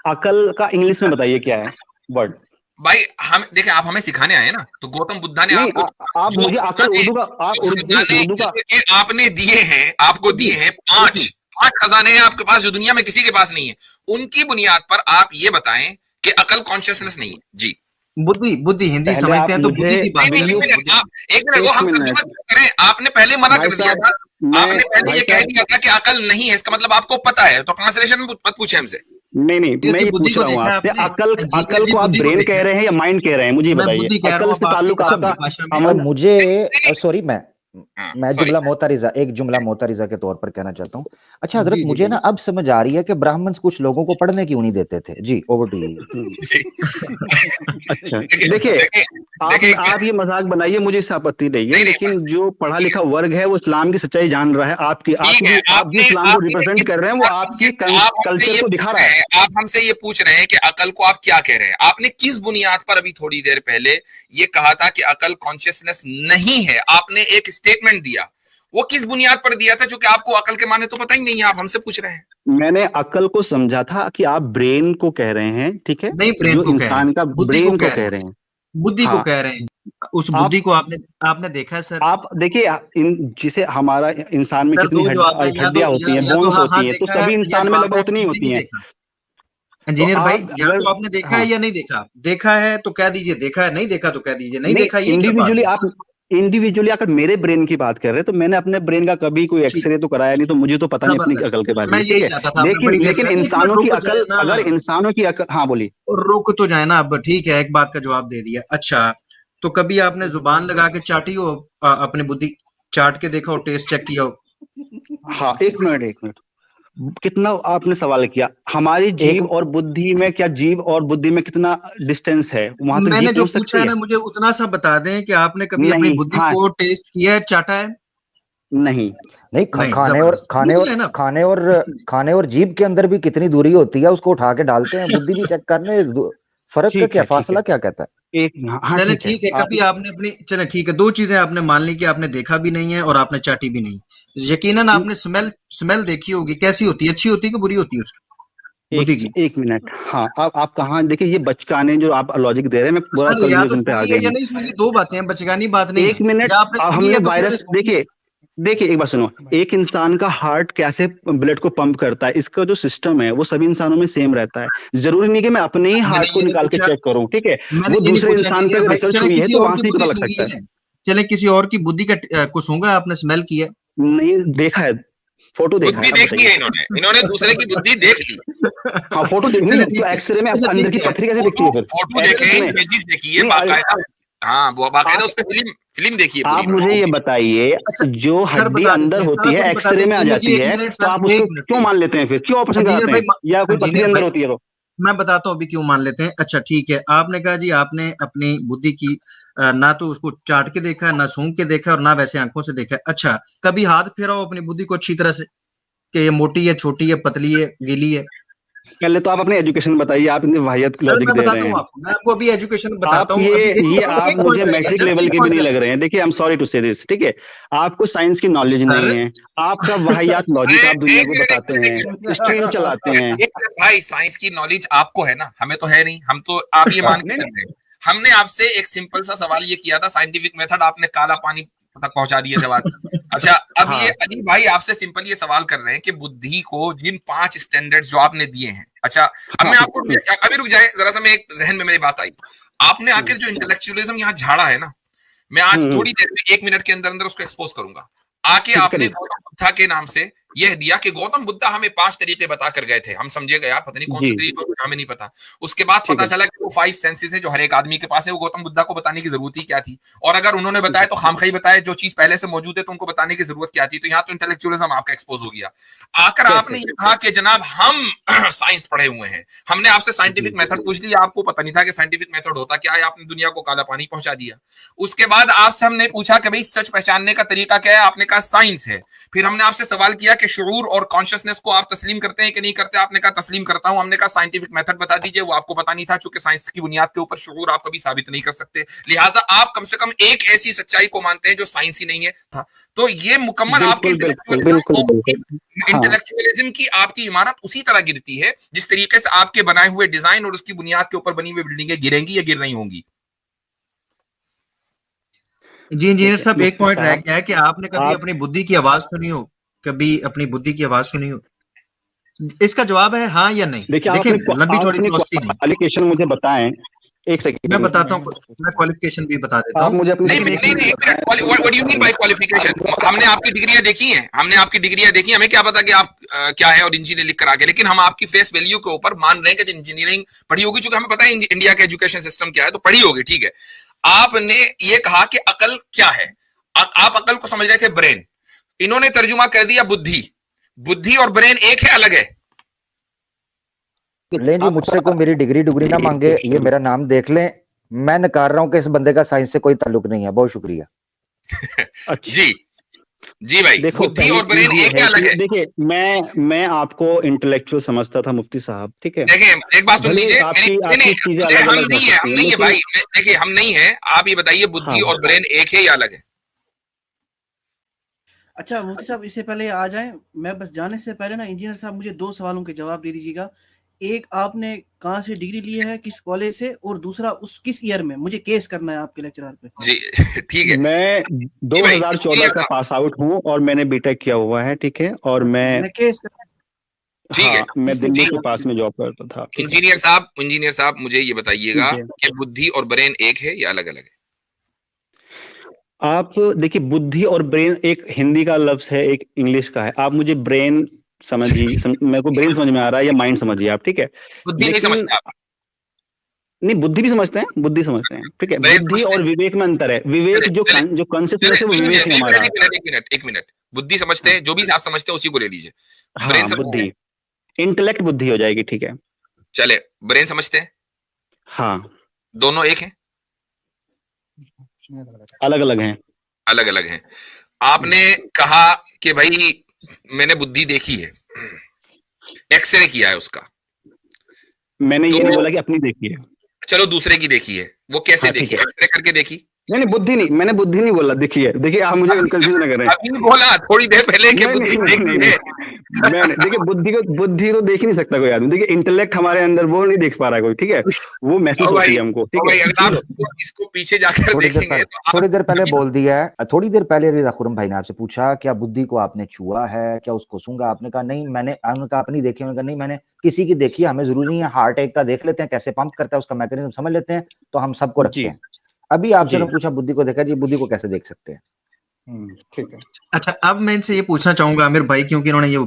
[SPEAKER 1] अकल का इंग्लिश में बताइए क्या है वर्ड।
[SPEAKER 2] भाई हम देखें, आप हमें सिखाने आए ना, तो गौतम बुद्धा ने आपको,
[SPEAKER 1] आप मुझे अकल उर्दू का
[SPEAKER 2] आपने दिए हैं, आपको दिए हैं 5 खजाने हैं आपके पास जो दुनिया में किसी के पास नहीं है। उनकी बुनियाद पर आप ये बताएं कि अकल कॉन्शियसनेस नहीं है। जी,
[SPEAKER 3] बुद्धि हिंदी समझते हैं, तो बुद्धि की बात।
[SPEAKER 2] एक मिनट, वो हम करें, आपने पहले मना कर दिया था, आपने पहले ये कह दिया था कि अकल नहीं है, इसका मतलब आपको पता है, तो ट्रांसलेशन मत पूछे हमसे।
[SPEAKER 1] नहीं, मैं ये पूछ रहा हूँ आपसे, अकल को आप ब्रेन कह रहे हैं या माइंड कह रहे हैं, मुझे बताइए। अकल से ताल्लुक आपका,
[SPEAKER 5] मुझे सॉरी, मैं एक जुमला मोतारिजा के तौर पर कहना चाहता हूँ। अच्छा हजरत, मुझे ना अब समझ आ रही है कि ब्राह्मण कुछ लोगों को पढ़ने क्यों नहीं देते थे। जी, ओवर टू यू।
[SPEAKER 1] अच्छा, देखिए, आप ये मजाक बनाइए, मुझे इससे आपत्ति नहीं है, लेकिन जो पढ़ा लिखा वर्ग है वो इस्लाम की सच्चाई जान रहा है। आप जो इस्लाम को रिप्रेजेंट कर रहे हैं, वो आपकी कल्चर को दिखा रहा है।
[SPEAKER 2] आप हमसे ये पूछ रहे हैं कि अकल को आप क्या कह रहे हैं। आपने किस बुनियाद पर अभी थोड़ी देर पहले ये कहा था कि अकल कॉन्शियसनेस नहीं है? आपने एक स्टेटमेंट दिया, वो किस बुनियाद पर दिया था? क्योंकि आपको अकल के माने तो पता ही नहीं है, आप हमसे पूछ रहे हैं।
[SPEAKER 1] मैंने अकल को समझा था कि आप ब्रेन को कह रहे हैं, ठीक है,
[SPEAKER 3] नहीं, ब्रेन को
[SPEAKER 1] इंसान का ब्रेन को कह रहे हैं,
[SPEAKER 3] बुद्धि को कह रहे हैं। उस बुद्धि को आपने देखा है सर?
[SPEAKER 1] आप देखिए, जिसे हमारा इंसान में कितनी हड्डियां होती हैं, बोन्स होती हैं, तो सभी इंसान में लगभग उतनी होती हैं।
[SPEAKER 3] इंजीनियर भाई, या तो आपने देखा है या नहीं देखा। देखा है तो कह दीजिए देखा है, नहीं देखा तो कह दीजिए नहीं देखा। ये
[SPEAKER 1] इंडिविजुअली अगर मेरे ब्रेन की बात कर रहे हैं, तो मैंने अपने ब्रेन का कभी कोई एक्सरे तो कराया नहीं, तो मुझे तो पता नहीं अपनी अकल के बारे में, ठीक है। लेकिन इंसानों की अकल, अगर इंसानों की अकल, हाँ बोलिए।
[SPEAKER 3] रुक तो जाए ना, अब ठीक है, एक बात का जवाब दे दिया। अच्छा, तो कभी आपने जुबान लगा के चाटी हो अपनी बुद्धि? चाट के देखा हो, टेस्ट चेक किया हो?
[SPEAKER 1] हाँ, एक मिनट, कितना आपने सवाल किया, हमारी जीभ और बुद्धि में, क्या जीभ और बुद्धि में कितना डिस्टेंस है, वहां तक
[SPEAKER 3] मैंने
[SPEAKER 1] जीभ
[SPEAKER 3] जो
[SPEAKER 1] पहुंच
[SPEAKER 3] पूछा
[SPEAKER 1] सकती
[SPEAKER 3] है
[SPEAKER 1] है?
[SPEAKER 3] ना, मुझे उतना सा बता दें कि आपने कभी अपनी
[SPEAKER 1] नहीं,
[SPEAKER 3] बुद्धि
[SPEAKER 1] हाँ,
[SPEAKER 3] को टेस्ट किया है, चाटा है?
[SPEAKER 1] नहीं,
[SPEAKER 5] नहीं,
[SPEAKER 3] नहीं,
[SPEAKER 5] खाने और
[SPEAKER 3] जबरदस्त। गूगल है ना।
[SPEAKER 5] खाने और जीभ के अंदर भी कितनी दूरी होती है, उसको उठा के डालते हैं, बुद्धि भी चेक करने, फर्क का
[SPEAKER 1] ठीक
[SPEAKER 5] क्या,
[SPEAKER 1] है, ठीक है,
[SPEAKER 5] फासला क्या कहता है?
[SPEAKER 1] हाँ
[SPEAKER 3] चले
[SPEAKER 1] ठीक है,
[SPEAKER 3] ठीक है,
[SPEAKER 1] आप
[SPEAKER 3] कभी आपने अपनी, चले ठीक है, दो चीजें आपने मान ली कि आपने देखा भी नहीं है और आपने चाटी भी नहीं। यकीनन आपने स्मेल स्मेल देखी होगी, कैसी होती है, अच्छी होती है कि बुरी होती है उसकी बुद्धि की?
[SPEAKER 1] एक मिनट, हाँ, आप कहाँ, देखिए ये बचकाने जो आप लॉजिक दे रहे हैं, मैं पूरा
[SPEAKER 3] सर या तो
[SPEAKER 1] कंक्लूजन पे आ
[SPEAKER 3] सुनी
[SPEAKER 1] गए
[SPEAKER 3] है या
[SPEAKER 1] हैं।
[SPEAKER 3] नहीं सुनी, दो बातें हैं, बचकानी बात नहीं है।
[SPEAKER 1] एक मिनट,
[SPEAKER 3] या आपने सुनी
[SPEAKER 1] हमने
[SPEAKER 3] है तो कहते
[SPEAKER 1] वायरस,
[SPEAKER 3] सुनी है।
[SPEAKER 1] देखिए एक बात सुनो, एक इंसान का हार्ट कैसे ब्लड को पंप करता है, इसका जो सिस्टम है वो सभी इंसानों में सेम रहता है। जरूरी नहीं कि मैं अपने ही
[SPEAKER 3] मैंने
[SPEAKER 1] हार्ट को
[SPEAKER 3] ये नहीं
[SPEAKER 1] निकाल के
[SPEAKER 3] पूछा,
[SPEAKER 1] चेक करूं, ठीक है,
[SPEAKER 3] मैंने
[SPEAKER 1] वो
[SPEAKER 3] ये नहीं
[SPEAKER 1] दूसरे
[SPEAKER 3] पूछा
[SPEAKER 1] इंसान पे
[SPEAKER 3] इंजीनियर
[SPEAKER 1] अगर
[SPEAKER 3] भाई,
[SPEAKER 1] रिसर्च
[SPEAKER 3] चले
[SPEAKER 1] हुई है
[SPEAKER 3] किसी
[SPEAKER 1] तो
[SPEAKER 3] और
[SPEAKER 1] वहां
[SPEAKER 3] की
[SPEAKER 1] से ही पता
[SPEAKER 3] बुद्धि
[SPEAKER 1] लग
[SPEAKER 3] सूंघी
[SPEAKER 1] सकता है।
[SPEAKER 3] है, चले किसी और की बुद्धि का को सूंघा आपने, स्मेल की है?
[SPEAKER 1] नहीं देखा है, फोटो देखा है,
[SPEAKER 2] बुद्धि
[SPEAKER 1] अब
[SPEAKER 2] देख ली
[SPEAKER 1] बताइए।
[SPEAKER 2] है इन्होंने दूसरे की बुद्धि देख ली।
[SPEAKER 1] हाँ, फोटो देख,
[SPEAKER 3] चले
[SPEAKER 1] नहीं तो
[SPEAKER 3] ठीक है,
[SPEAKER 1] एक्सरे में
[SPEAKER 3] अच्छा
[SPEAKER 1] अंदर
[SPEAKER 3] ठीक
[SPEAKER 1] की
[SPEAKER 3] है।
[SPEAKER 1] पथरी कैसे दिखती
[SPEAKER 2] फोटो
[SPEAKER 1] है फिर?
[SPEAKER 2] फोटो देखे,
[SPEAKER 1] एक्सरे में
[SPEAKER 2] इमेजेस देखी है
[SPEAKER 1] नहीं,
[SPEAKER 2] बाकायदा। हाँ, वो बाकायदा
[SPEAKER 1] आप
[SPEAKER 2] उस पर फिल्म फिल्म देखी है पूरी
[SPEAKER 1] आप मुझे ये
[SPEAKER 2] इन्होंने।
[SPEAKER 1] बताइए,
[SPEAKER 3] अच्छा,
[SPEAKER 1] जो
[SPEAKER 3] सर
[SPEAKER 1] हड्डी
[SPEAKER 3] बता
[SPEAKER 1] अंदर
[SPEAKER 3] देते हैं,
[SPEAKER 1] होती
[SPEAKER 3] सारा
[SPEAKER 1] है
[SPEAKER 3] कुछ बता
[SPEAKER 1] एक्सरे में आ
[SPEAKER 3] देते हैं।
[SPEAKER 1] जाती
[SPEAKER 3] एक
[SPEAKER 1] है,
[SPEAKER 3] मिनट
[SPEAKER 1] तो
[SPEAKER 3] सर,
[SPEAKER 1] आप उसको
[SPEAKER 3] एक मिनट
[SPEAKER 1] क्यों
[SPEAKER 3] प्लीज।
[SPEAKER 1] मान लेते हैं, फिर क्यों ऑपरेशन
[SPEAKER 3] इंजीनियर
[SPEAKER 1] कराते
[SPEAKER 3] भाई,
[SPEAKER 1] हैं, या कोई पथरी
[SPEAKER 3] इंजीनियर
[SPEAKER 1] अंदर
[SPEAKER 3] भाई,
[SPEAKER 1] होती है तो?
[SPEAKER 3] मैं बताता हूँ अभी क्यों मान लेते हैं। अच्छा ठीक है, आपने कहा जी आपने अपनी बुद्धि की ना तो उसको चाट के देखा है, ना सूंघ के देखा है, और ना वैसे आंखों से देखा है। अच्छा, कभी हाथ फेरा हो अपनी बुद्धि को अच्छी तरह से कि ये मोटी है, छोटी है, पतली है, गीली है?
[SPEAKER 1] पहले तो आप अपनी एजुकेशन बताइए, आप इतनी वाहियत
[SPEAKER 3] सर
[SPEAKER 1] लॉजिक
[SPEAKER 3] मैं
[SPEAKER 1] दे
[SPEAKER 3] बताता
[SPEAKER 1] रहे
[SPEAKER 3] हूँ
[SPEAKER 1] हैं।
[SPEAKER 3] आपको, मैं आपको अभी एजुकेशन बताता
[SPEAKER 1] आप
[SPEAKER 3] हूँ। अभी
[SPEAKER 1] ये
[SPEAKER 3] देखिए,
[SPEAKER 1] आप
[SPEAKER 3] एक
[SPEAKER 1] मुझे
[SPEAKER 3] पॉइंट रह गया,
[SPEAKER 1] मैट्रिक
[SPEAKER 3] जस्ट
[SPEAKER 1] लेवल
[SPEAKER 3] एक
[SPEAKER 1] के भी
[SPEAKER 3] पॉइंट
[SPEAKER 1] नहीं
[SPEAKER 3] रह
[SPEAKER 1] लग
[SPEAKER 3] गया।
[SPEAKER 1] रहे हैं, देखिए, आई एम सॉरी टू से दिस, ठीक है, आपको साइंस की नॉलेज नहीं
[SPEAKER 3] सर
[SPEAKER 1] है, आपका वाहियात लॉजिक
[SPEAKER 2] अरे
[SPEAKER 1] आप दुनिया
[SPEAKER 2] एक
[SPEAKER 1] को
[SPEAKER 2] मिनट, एक
[SPEAKER 1] बताते
[SPEAKER 2] मिनट, एक
[SPEAKER 1] हैं,
[SPEAKER 2] मिनट,
[SPEAKER 1] स्ट्रीम चलाते हैं।
[SPEAKER 2] एक मिनट भाई, साइंस की नॉलेज आपको है ना, हमें तो है नहीं। हम तो आप ये मान के
[SPEAKER 1] नहीं
[SPEAKER 2] चल
[SPEAKER 1] नहीं,
[SPEAKER 2] रहे हैं। हमने आपसे एक सिंपल सा सवाल ये किया था, साइंटिफिक मेथड, आपने काला पानी तक पहुंचा दिया जवाब। अच्छा, अब ये
[SPEAKER 1] हाँ
[SPEAKER 2] अली भाई आपसे सिंपल ये सवाल कर रहे हैं कि बुद्धि को जिन 5 स्टैंडर्ड्स जो आपने दिए हैं, अच्छा अब
[SPEAKER 1] हाँ,
[SPEAKER 2] मैं आपको अभी रुक जाए जरा सा, मैं एक जहन में मेरी बात आई। आपने आखिर जो इंटेलेक्चुअलिज्म यहाँ झाड़ा है ना, मैं आज
[SPEAKER 1] हम्म,
[SPEAKER 2] थोड़ी देर में 1 मिनट के अंदर अंदर उसको एक्सपोज करूंगा। आके
[SPEAKER 1] ठीक है,
[SPEAKER 2] आपने
[SPEAKER 1] करिए।
[SPEAKER 2] गौतम बुद्धा के नाम से यह दिया कि गौतम बुद्धा हमें 5 तरीके बता कर गए थे, हम समझे गए, यार पता नहीं कौन से
[SPEAKER 1] जी,
[SPEAKER 2] तरीके होते, हमें नहीं पता। उसके बाद
[SPEAKER 1] ठीक
[SPEAKER 2] पता
[SPEAKER 1] है,
[SPEAKER 2] चला कि वो 5 सेंसेस है जो हर एक आदमी के पास है, वो गौतम बुद्धा को बताने की जरूरत ही क्या थी? और अगर उन्होंने
[SPEAKER 1] ठीक
[SPEAKER 2] बताया
[SPEAKER 1] है,
[SPEAKER 2] तो खामखी बताया, जो चीज पहले से मौजूद है तो उनको बताने की जरूरत क्या थी? तो यहाँ तो इंटेलेक्चुअलिज्म आपका एक्सपोज हो गया। आकर आपने
[SPEAKER 1] कैसे?
[SPEAKER 2] ये कहा कि जनाब हम साइंस पढ़े हुए हैं, हमने आपसे
[SPEAKER 1] जी,
[SPEAKER 2] साइंटिफिक मेथड पूछ लिया, आपको पता नहीं था कि साइंटिफिक मेथड होता क्या है, आपने दुनिया को काला पानी पहुंचा दिया। उसके बाद आपसे हमने पूछा कि भाई सच पहचानने का तरीका क्या है, आपने कहा साइंस है। फिर हमने आपसे सवाल किया कि शुऊर और कॉन्शियसनेस को आप तस्लीम करते हैं कि नहीं करते, आपने कहा तस्लीम करता हूं। हमने कहा साइंटिफिक मेथड बता दीजिए, वो आपको पता नहीं था, चूंकि साइंस की बुनियाद के ऊपर शुऊर आप कभी साबित नहीं कर सकते, लिहाजा आप कम से कम एक ऐसी सच्चाई को मानते हैं जो साइंस ही नहीं है था। तो ये मुकम्मल आपके
[SPEAKER 1] बिल्कुल बिल्कुल बिल्कुल, हाँ,
[SPEAKER 2] इंटेलेक्चुअलिज्म की आपकी इमारत उसी तरह गिरती है जिस तरीके से आपके बनाए हुए डिजाइन और उसकी बुनियाद के ऊपर बनी हुई बिल्डिंगें गिरेंगी या गिर रही होंगी।
[SPEAKER 3] जी इंजीनियर
[SPEAKER 1] देखिए
[SPEAKER 3] साहब, एक
[SPEAKER 1] मुफ्ती
[SPEAKER 3] पॉइंट रह
[SPEAKER 1] साहब,
[SPEAKER 3] गया है कि आपने कभी
[SPEAKER 1] आप
[SPEAKER 3] अपनी बुद्धि की आवाज सुनी हो? कभी अपनी बुद्धि की आवाज सुनी हो? इसका जवाब है हाँ या नहीं।
[SPEAKER 1] देखिए,
[SPEAKER 3] देखिए, लंबी चौड़ी फिलोसफी नहीं,
[SPEAKER 1] क्वालिफिकेशन मुझे बताएं, एक सेकंड,
[SPEAKER 3] मैं बताता हूँ, मैं क्वालिफिकेशन भी बता देता
[SPEAKER 1] आप
[SPEAKER 3] हूँ।
[SPEAKER 1] मुझे अपनी
[SPEAKER 2] नहीं
[SPEAKER 3] लेकिन एक
[SPEAKER 2] नहीं
[SPEAKER 3] मिनट,
[SPEAKER 2] नहीं, एक minute, what do you mean by qualification? हमने आपकी डिग्रियां देखी हैं, हमने आपकी डिग्रियां देखी, हमें क्या पता कि आप क्या है और इंजीनियर लिख कर आगे, लेकिन हम आपकी फेस वैल्यू के ऊपर मान रहे हैं कि इंजीनियरिंग पढ़ी होगी, चूंकि हमें पता है इंडिया का एजुकेशन सिस्टम क्या है, तो पढ़ी होगी, ठीक है। आपने ये कहा कि अकल क्या है, आप अकल को समझ रहे थे ब्रेन, इन्होंने तर्जुमा कर दिया बुद्धि। बुद्धि और ब्रेन एक है, अलग है?
[SPEAKER 5] लें जी, मुझसे कोई मेरी डिग्री ना मांगे, ये मेरा नाम देख लें, मैं नकार रहा हूं कि इस बंदे का साइंस से कोई ताल्लुक नहीं है। बहुत शुक्रिया।
[SPEAKER 1] अच्छा,
[SPEAKER 2] जी जी भाई,
[SPEAKER 1] देखो
[SPEAKER 2] बुद्धि
[SPEAKER 1] पहली
[SPEAKER 2] और ब्रेन
[SPEAKER 1] चीज ये
[SPEAKER 2] एक है,
[SPEAKER 1] है
[SPEAKER 2] अलग
[SPEAKER 1] कि
[SPEAKER 2] है?
[SPEAKER 1] देखिए, मैं आपको इंटेलेक्चुअल समझता था मुफ्ती साहब, ठीक है,
[SPEAKER 2] देखें, एक बात सुन
[SPEAKER 1] भले
[SPEAKER 2] लीजिए,
[SPEAKER 1] आपकी
[SPEAKER 2] नहीं
[SPEAKER 1] आपकी
[SPEAKER 2] नहीं,
[SPEAKER 1] चीजें अलग
[SPEAKER 2] हम
[SPEAKER 1] अलग हो
[SPEAKER 2] नहीं है, हम
[SPEAKER 1] सकती हैं,
[SPEAKER 2] नहीं है
[SPEAKER 1] लेकिन
[SPEAKER 2] भाई, देखिए हम नहीं है, आप ये बताइए बुद्धि
[SPEAKER 1] हाँ,
[SPEAKER 2] और ब्रेन एक है या अलग है?
[SPEAKER 6] अच्छा मुफ्ती साहब, इससे पहले आ जाएं, मैं बस जाने से पहले ना इंजीनियर साहब मुझे 2 सवालों के जवाब दे दीजिएगा। एक, आपने कहाँ से डिग्री ली है, किस कॉलेज से, और दूसरा उस किस ईयर में, मुझे केस करना है आपके लेक्चरर पे।
[SPEAKER 2] जी ठीक है
[SPEAKER 1] मैं
[SPEAKER 2] जी भाई,
[SPEAKER 1] 2014 का पास आउट हूँ और मैंने बीटेक किया हुआ है, ठीक है, और मैं,
[SPEAKER 6] मैं केस करना
[SPEAKER 2] ठीक है
[SPEAKER 1] हाँ, मैं
[SPEAKER 6] इसलिए
[SPEAKER 1] दिल्ली
[SPEAKER 2] जी।
[SPEAKER 1] के पास में जॉब करता था, ठीक है,
[SPEAKER 2] इंजीनियर साहब मुझे ये बताइएगा
[SPEAKER 1] जी,
[SPEAKER 2] कि बुद्धि और ब्रेन एक है या अलग अलग है?
[SPEAKER 1] आप देखिए, बुद्धि और ब्रेन एक हिंदी का लफ्ज है, एक इंग्लिश का है, आप मुझे ब्रेन मेरे को ब्रेन समझ में आ रहा है या माइंड समझिए आप, ठीक है,
[SPEAKER 2] बुद्धि नहीं
[SPEAKER 1] लेकिन
[SPEAKER 2] समझते आप?
[SPEAKER 1] नहीं, बुद्धि भी समझते हैं, बुद्धि समझते हैं, ठीक है।
[SPEAKER 2] ब्रेन
[SPEAKER 1] बुद्धि
[SPEAKER 2] समझते
[SPEAKER 1] और
[SPEAKER 2] हैं।
[SPEAKER 1] विवेक में अंतर है। विवेक जो जो कॉन्शियसनेस है वो विवेक है हमारा।
[SPEAKER 2] एक मिनट, बुद्धि समझते हैं, जो भी आप समझते हैं उसी को ले लीजिए। ब्रेन
[SPEAKER 1] हाँ,
[SPEAKER 2] समझते हैं,
[SPEAKER 1] बुद्धि, इंटेलेक्ट बुद्धि हो जाएगी, ठीक है।
[SPEAKER 2] चले ब्रेन समझते हैं,
[SPEAKER 1] हाँ,
[SPEAKER 2] दोनों एक हैं,
[SPEAKER 1] अलग अलग हैं।
[SPEAKER 2] अलग अलग हैं। आपने कहा कि भाई मैंने बुद्धि देखी है, एक्सरे किया है उसका,
[SPEAKER 1] मैंने
[SPEAKER 2] तो
[SPEAKER 1] ये नहीं बोला कि अपनी देखी है।
[SPEAKER 2] चलो दूसरे की देखी है, वो कैसे
[SPEAKER 1] हाँ, ठीक
[SPEAKER 2] देखी?
[SPEAKER 1] है।
[SPEAKER 2] एक्सरे करके देखी?
[SPEAKER 1] नहीं, बुद्धि नहीं, मैंने बुद्धि नहीं बोला, देखिए देखिए, आप मुझे कंफ्यूज ना करें।
[SPEAKER 2] अभी बोला थोड़ी देर पहले कि
[SPEAKER 1] नहीं
[SPEAKER 2] बुद्धि
[SPEAKER 1] नहीं नहीं
[SPEAKER 2] देखी है।
[SPEAKER 1] नहीं, मैंने देखिए, बुद्धि तो देख ही नहीं सकता कोई आदमी। देखिए, इंटेलेक्ट हमारे अंदर वो नहीं देख पा रहा है कोई, ठीक है, वो महसूस
[SPEAKER 2] और
[SPEAKER 1] होती
[SPEAKER 2] भाई,
[SPEAKER 1] है हमको,
[SPEAKER 2] और
[SPEAKER 1] ठीक
[SPEAKER 2] भाई
[SPEAKER 1] है।
[SPEAKER 2] अगर आप इसको पीछे जाकर देखेंगे तो आप
[SPEAKER 5] थोड़ी देर पहले बोल दिया है, थोड़ी देर पहले रिजा खुरम भाई ने आपसे पूछा क्या बुद्धि को आपने छुआ है, क्या उसको सूंघा? आपने कहा नहीं, आपने कहा अपनी देखी, उन्होंने कहा नहीं मैंने किसी की देखी, हमें जरूरी नहीं है, हार्ट अटैक का देख लेते हैं कैसे पंप करता है, उसका मैकेनिज्म समझ लेते हैं, तो हम सबको रखते
[SPEAKER 1] जी
[SPEAKER 5] हैं। अभी आपसे
[SPEAKER 1] जी,
[SPEAKER 5] ने पूछा बुद्धि को देखा, जी बुद्धि को कैसे देख सकते हैं?
[SPEAKER 1] ठीक है।
[SPEAKER 3] अच्छा, अब मैं इनसे ये पूछना चाहूंगा आमिर भाई, क्योंकि इन्होंने ये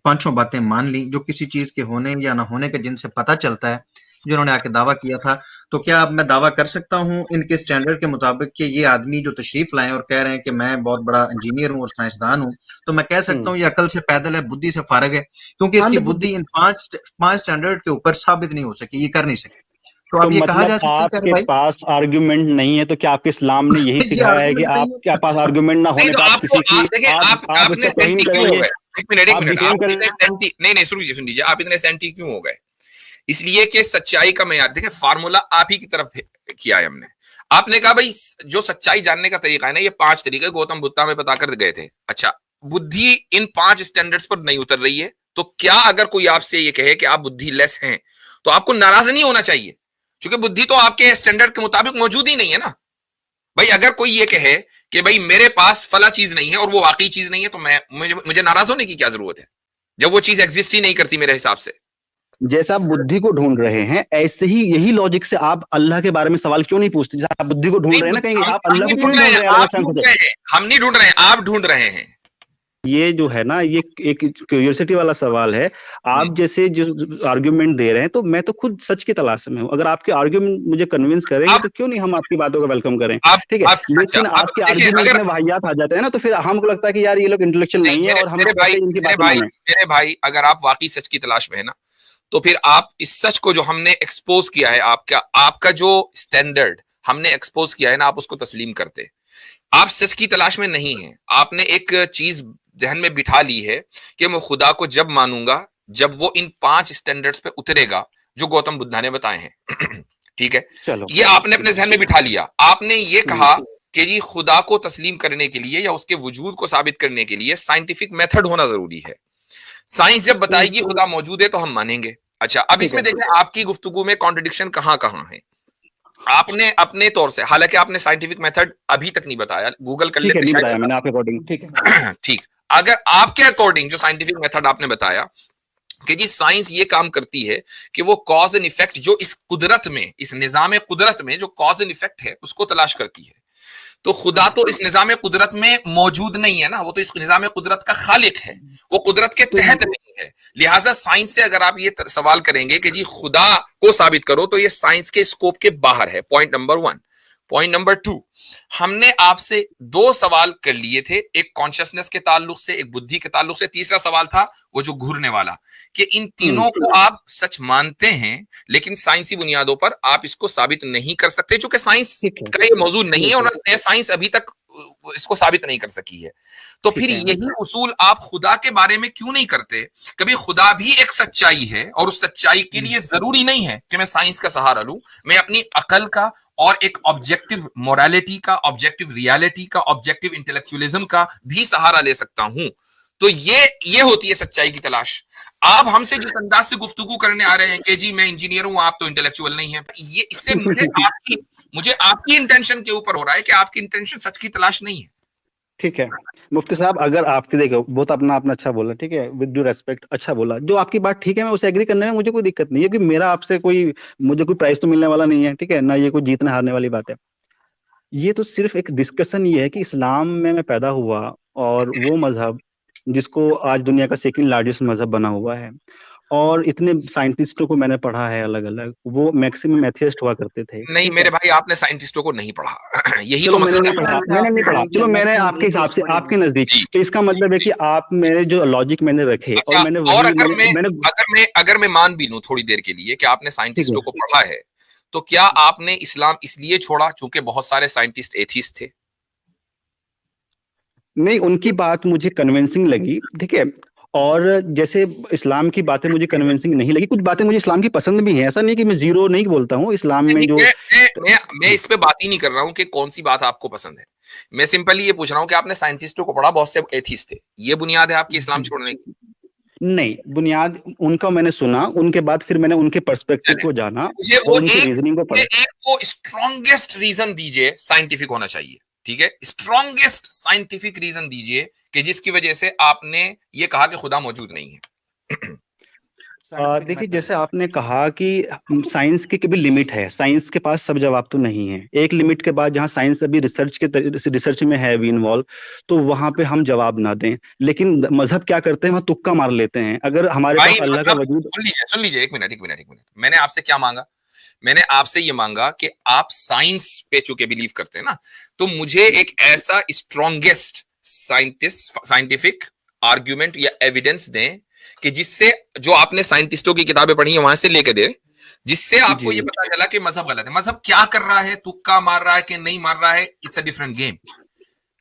[SPEAKER 3] पांचों बातें मान ली जो किसी चीज के होने या ना होने का जिनसे पता चलता है, जो इन्होंने आके दावा किया था, तो क्या अब मैं दावा कर सकता हूं इनके स्टैंडर्ड के मुताबिक कि ये आदमी जो तशरीफ लाए और कह रहे हैं कि मैं बहुत बड़ा इंजीनियर हूं और साइंसदान हूं, तो मैं कह सकता हूं ये अकल से पैदल है, बुद्धि से फारग है, क्योंकि इसकी बुद्धि इन पांच स्टैंडर्ड के ऊपर साबित नहीं हो सकी, ये कर नहीं सकी। तो
[SPEAKER 1] तो
[SPEAKER 3] अब ये कहा
[SPEAKER 1] मतलब
[SPEAKER 3] जा सकता है कि अरे
[SPEAKER 1] आपके
[SPEAKER 3] भाई
[SPEAKER 1] पास आर्ग्यूमेंट नहीं है, तो क्या आपके इस्लाम ने यही
[SPEAKER 3] ये
[SPEAKER 1] सिखाया है कि
[SPEAKER 3] आर्गुमेंट नहीं
[SPEAKER 1] आपके पास आर्ग्यूमेंट ना
[SPEAKER 2] नहीं
[SPEAKER 1] होने
[SPEAKER 2] तो
[SPEAKER 1] पे आप
[SPEAKER 2] आपको
[SPEAKER 1] किसी की
[SPEAKER 2] देखिए, आप
[SPEAKER 1] आप
[SPEAKER 2] इतने
[SPEAKER 1] उसका तौहीन
[SPEAKER 2] सेंटी क्यों हो
[SPEAKER 1] करेंगे,
[SPEAKER 2] गए? एक
[SPEAKER 1] आप
[SPEAKER 2] मिनट,
[SPEAKER 1] डिफेम
[SPEAKER 2] आप इतने
[SPEAKER 1] करेंगे।
[SPEAKER 2] सेंटी नहीं सुन लीजिए, आप इतने सेंटी क्यों हो गए? इसलिए कि सच्चाई का मैं याद देखें, फार्मूला आप ही की तरफ किया है हमने। आपने कहा भाई जो सच्चाई जानने का तरीका है ना, ये 5 तरीके गौतम बुद्ध हमें बता कर गए थे। अच्छा, बुद्धि इन 5 स्टैंडर्ड्स पर नहीं उतर रही है, तो क्या अगर कोई आपसे ये कहे कि आप बुद्धि लेस हैं, तो आपको नाराज नहीं होना चाहिए, क्योंकि बुद्धि तो आपके स्टैंडर्ड के मुताबिक मौजूद ही नहीं है ना। भाई अगर कोई ये कहे कि भाई मेरे पास फला चीज नहीं है और वो वाकई चीज नहीं है, तो मुझे नाराज होने की क्या जरूरत है, जब वो चीज एग्जिस्ट ही नहीं करती मेरे हिसाब से।
[SPEAKER 1] जैसे आप बुद्धि को ढूंढ रहे हैं, ऐसे ही यही लॉजिक से आप अल्लाह के बारे में सवाल क्यों नहीं पूछते? जैसे आप बुद्धि को ढूंढ
[SPEAKER 2] नहीं,
[SPEAKER 1] रहे हैं ना, कहीं
[SPEAKER 2] हम
[SPEAKER 1] आप
[SPEAKER 2] हम
[SPEAKER 1] अल्लाह
[SPEAKER 2] नहीं
[SPEAKER 1] को क्यों
[SPEAKER 2] ढूंढ
[SPEAKER 1] नहीं
[SPEAKER 2] रहे
[SPEAKER 1] ढूंढ
[SPEAKER 2] हैं,
[SPEAKER 1] रहे हैं अलग
[SPEAKER 2] आप
[SPEAKER 1] सेंस
[SPEAKER 2] ढूंढ
[SPEAKER 1] से?
[SPEAKER 2] रहे हैं, हम नहीं ढूंढ रहे हैं, आप ढूंढ रहे हैं।
[SPEAKER 1] ये जो है ना, ये एक क्यूरियोसिटी वाला सवाल है। आप जैसे जो आर्ग्यूमेंट दे रहे हैं, तो मैं तो खुद सच की तलाश में हूँ। अगर आपके आर्ग्यूमेंट मुझे कन्विंस करेंगे,
[SPEAKER 2] आप
[SPEAKER 1] तो क्यों नहीं हम आपकी बातों को वेलकम करें,
[SPEAKER 2] आप
[SPEAKER 1] ठीक है।
[SPEAKER 2] आप अच्छा,
[SPEAKER 1] लेकिन
[SPEAKER 2] अब
[SPEAKER 1] आपके
[SPEAKER 2] देखिए,
[SPEAKER 1] आर्ग्यूमेंट
[SPEAKER 2] अगर
[SPEAKER 1] में वाहियात आ जाते हैं ना, तो फिर हमको लगता है कि यार ये लोग इंटेलेक्चुअल
[SPEAKER 2] नहीं,
[SPEAKER 1] नहीं है, और हम
[SPEAKER 2] मेरे भाई,
[SPEAKER 1] कैसे इनकी बातें माने।
[SPEAKER 2] अगर आप वाकई सच की तलाश में है ना, तो फिर आप इस सच को जो हमने एक्सपोज किया है, आपका जो स्टैंडर्ड हमने एक्सपोज किया है ना, आप उसको तस्लीम करते। आप सच की तलाश में नहीं हैं, आपने एक चीज जहन में बिठा ली है कि मैं खुदा को जब मानूंगा जब वो इन 5 स्टैंडर्ड्स पे उतरेगा जो गौतम बुद्धा ने बताए हैं। ठीक है,
[SPEAKER 1] चलो,
[SPEAKER 2] ये आपने अपने जहन में बिठा लिया। आपने ये कहा कि जी खुदा को तस्लीम करने के लिए या उसके वजूद को साबित करने के लिए साइंटिफिक मेथड होना जरूरी है। साइंस जब बताएगी खुदा मौजूद है तो हम मानेंगे। अच्छा, अब इसमें देखें आपकी गुफ्तगू में कॉन्ट्रडिक्शन कहां कहां है। आपने अपने तौर से, हालांकि आपने साइंटिफिक मेथड अभी तक नहीं बताया, गूगल कर
[SPEAKER 1] ठीक है,
[SPEAKER 2] लेते
[SPEAKER 1] नहीं
[SPEAKER 2] शायद
[SPEAKER 1] बताया मैंने आपके अकॉर्डिंग, ठीक है।
[SPEAKER 2] ठीक, अगर आपके अकॉर्डिंग जो साइंटिफिक मेथड आपने बताया कि जी साइंस ये काम करती है कि वो कॉज एंड इफेक्ट जो इस कुदरत में, इस निजाम कुदरत में जो कॉज एंड इफेक्ट है उसको तलाश करती है, तो खुदा तो इस निजाम कुदरत में मौजूद नहीं है ना, वो तो इस निजाम कुदरत का खालिक है, वो कुदरत के तहत नहीं है। लिहाजा साइंस से अगर आप ये सवाल करेंगे कि जी खुदा को साबित करो, तो ये साइंस के स्कोप के बाहर है। Point number 1। पॉइंट नंबर 2, हमने आपसे 2 सवाल कर लिए थे, एक कॉन्शियसनेस के ताल्लुक से, एक बुद्धि के ताल्लुक से, तीसरा सवाल था वो जो घूरने वाला, कि इन तीनों को आप सच मानते हैं लेकिन साइंसी बुनियादों पर आप इसको साबित नहीं कर सकते, क्योंकि साइंस का ये मौजूद नहीं है और साइंस अभी तक इसको साबित नहीं कर सकी है। तो फिर यही उसूल आप खुदा के बारे में क्यों नहीं करते? कभी खुदा भी एक सच्चाई है और उस सच्चाई के लिए जरूरी नहीं है कि मैं साइंस का सहारा लूं, मैं अपनी अकल का और एक ऑब्जेक्टिव मोरालिटी का, ऑब्जेक्टिव रियलिटी का, ऑब्जेक्टिव इंटेलेक्चुअलिज्म का भी सहारा ले सकता हूं। तो ये होती है सच्चाई की तलाश। आप हमसे जिस अंदाज से गुफ्तगू करने आ रहे हैं कि जी मैं इंजीनियर हूं, आप तो इंटेलेक्चुअल नहीं है, ये इससे मुझे आपकी इंटेंशन के ऊपर हो रहा है कि आपकी इंटेंशन सच की तलाश नहीं है।
[SPEAKER 1] ठीक है मुफ्ती साहब, अगर आपके, देखो बहुत अपना आपने अच्छा बोला, ठीक है, विद ड्यू रेस्पेक्ट अच्छा बोला, जो आपकी बात ठीक है, मैं उसे एग्री करने में मुझे कोई दिक्कत नहीं है, कि मेरा आपसे मुझे कोई प्राइज तो मिलने वाला नहीं है, ठीक है ना, ये कोई जीतने हारने वाली बात है। ये तो सिर्फ एक डिस्कशन ये है कि इस्लाम में मैं पैदा हुआ, और वो मजहब जिसको आज दुनिया का सेकंड लार्जेस्ट मजहब बना हुआ है, और इतने साइंटिस्टों को मैंने पढ़ा है अलग अलग, वो मैक्सिमम एथियस्ट हुआ करते थे।
[SPEAKER 2] नहीं
[SPEAKER 1] ठीक
[SPEAKER 2] मेरे
[SPEAKER 1] है,
[SPEAKER 2] भाई, आपने साइंटिस्टों को नहीं पढ़ा। यही
[SPEAKER 1] चलो
[SPEAKER 2] तो
[SPEAKER 1] मैंने
[SPEAKER 2] मसला
[SPEAKER 1] नहीं
[SPEAKER 2] है।
[SPEAKER 1] पढ़ा,
[SPEAKER 6] अच्छा,
[SPEAKER 1] मैंने नहीं
[SPEAKER 6] आपने
[SPEAKER 1] पढ़ा,
[SPEAKER 6] बोल दिया
[SPEAKER 1] चलो मैंने
[SPEAKER 6] मैक्सिमम
[SPEAKER 1] आपके हिसाब से,
[SPEAKER 6] एथियस्ट
[SPEAKER 1] आपके
[SPEAKER 6] पढ़े।
[SPEAKER 1] नजदीक,
[SPEAKER 2] जी।
[SPEAKER 1] तो इसका मतलब है कि आप मेरे जो लॉजिक मैंने रखे और
[SPEAKER 2] अच्छा,
[SPEAKER 1] मैंने
[SPEAKER 2] और
[SPEAKER 1] वही
[SPEAKER 2] अगर
[SPEAKER 1] मैंने
[SPEAKER 2] अगर मैं मान भी लूं थोड़ी देर के लिए कि आपने
[SPEAKER 1] ठीक है।
[SPEAKER 2] साइंटिस्टों को पढ़ा है, तो क्या आपने इस्लाम इसलिए छोड़ा चूंकि बहुत सारे साइंटिस्ट एथीस्ट थे?
[SPEAKER 1] नहीं, उनकी बात मुझे कन्विंसिंग लगी, ठीक है। और जैसे इस्लाम की बातें मुझे कन्विंसिंग नहीं लगी, कुछ बातें मुझे इस्लाम की पसंद भी हैं, ऐसा नहीं कि मैं जीरो नहीं बोलता हूँ इस्लाम में
[SPEAKER 2] नहीं,
[SPEAKER 1] जो।
[SPEAKER 2] मैं इस पे बात ही नहीं कर रहा हूं कि कौन सी बात आपको पसंद है। मैं सिंपली ये पूछ रहा हूं कि आपने साइंटिस्टों को पढ़ा, बहुत से एथीस्ट थे, ये बुनियाद है आपकी इस्लाम छोड़ने की?
[SPEAKER 1] नहीं, बुनियाद उनका मैंने सुना, उनके बाद फिर मैंने उनके पर्सपेक्टिव
[SPEAKER 2] चले,
[SPEAKER 1] को जाना
[SPEAKER 2] मुझे
[SPEAKER 1] और उनकी रीजनिंग को पढ़ा।
[SPEAKER 2] एक वो स्ट्रॉन्गेस्ट रीजन दीजिए, साइंटिफिक होना चाहिए, ठीक है, स्ट्रॉन्गेस्ट साइंटिफिक रीजन दीजिए कि जिसकी वजह से आपने ये कहा कि खुदा मौजूद नहीं है।
[SPEAKER 1] देखिए, जैसे आपने कहा कि साइंस की भी लिमिट है, साइंस के पास सब जवाब तो नहीं है, एक लिमिट के बाद जहाँ साइंस अभी रिसर्च में है अभी इन्वॉल्व, तो वहां पे हम जवाब ना दें। लेकिन मजहब क्या करते हैं, वहाँ तुक्का मार लेते हैं, अगर हमारे
[SPEAKER 2] भाई
[SPEAKER 1] पास अल्लाह का
[SPEAKER 2] मतलब
[SPEAKER 1] वजूद।
[SPEAKER 2] सुन लीजिए, एक मिनट, मैंने आपसे क्या मांगा? मैंने आपसे ये मांगा कि आप साइंस पे चूंकि बिलीव करते हैं ना, तो मुझे एक ऐसा स्ट्रॉन्गेस्ट साइंटिफिक आर्ग्यूमेंट या एविडेंस दें कि जिससे, जो आपने साइंटिस्टों की किताबें पढ़ी है वहां से लेके दे, जिससे आपको
[SPEAKER 1] जी
[SPEAKER 2] ये पता चला कि मजहब गलत है। मजहब क्या कर रहा है, तुक्का मार रहा है कि नहीं मार रहा है, इट्स अ डिफरेंट गेम।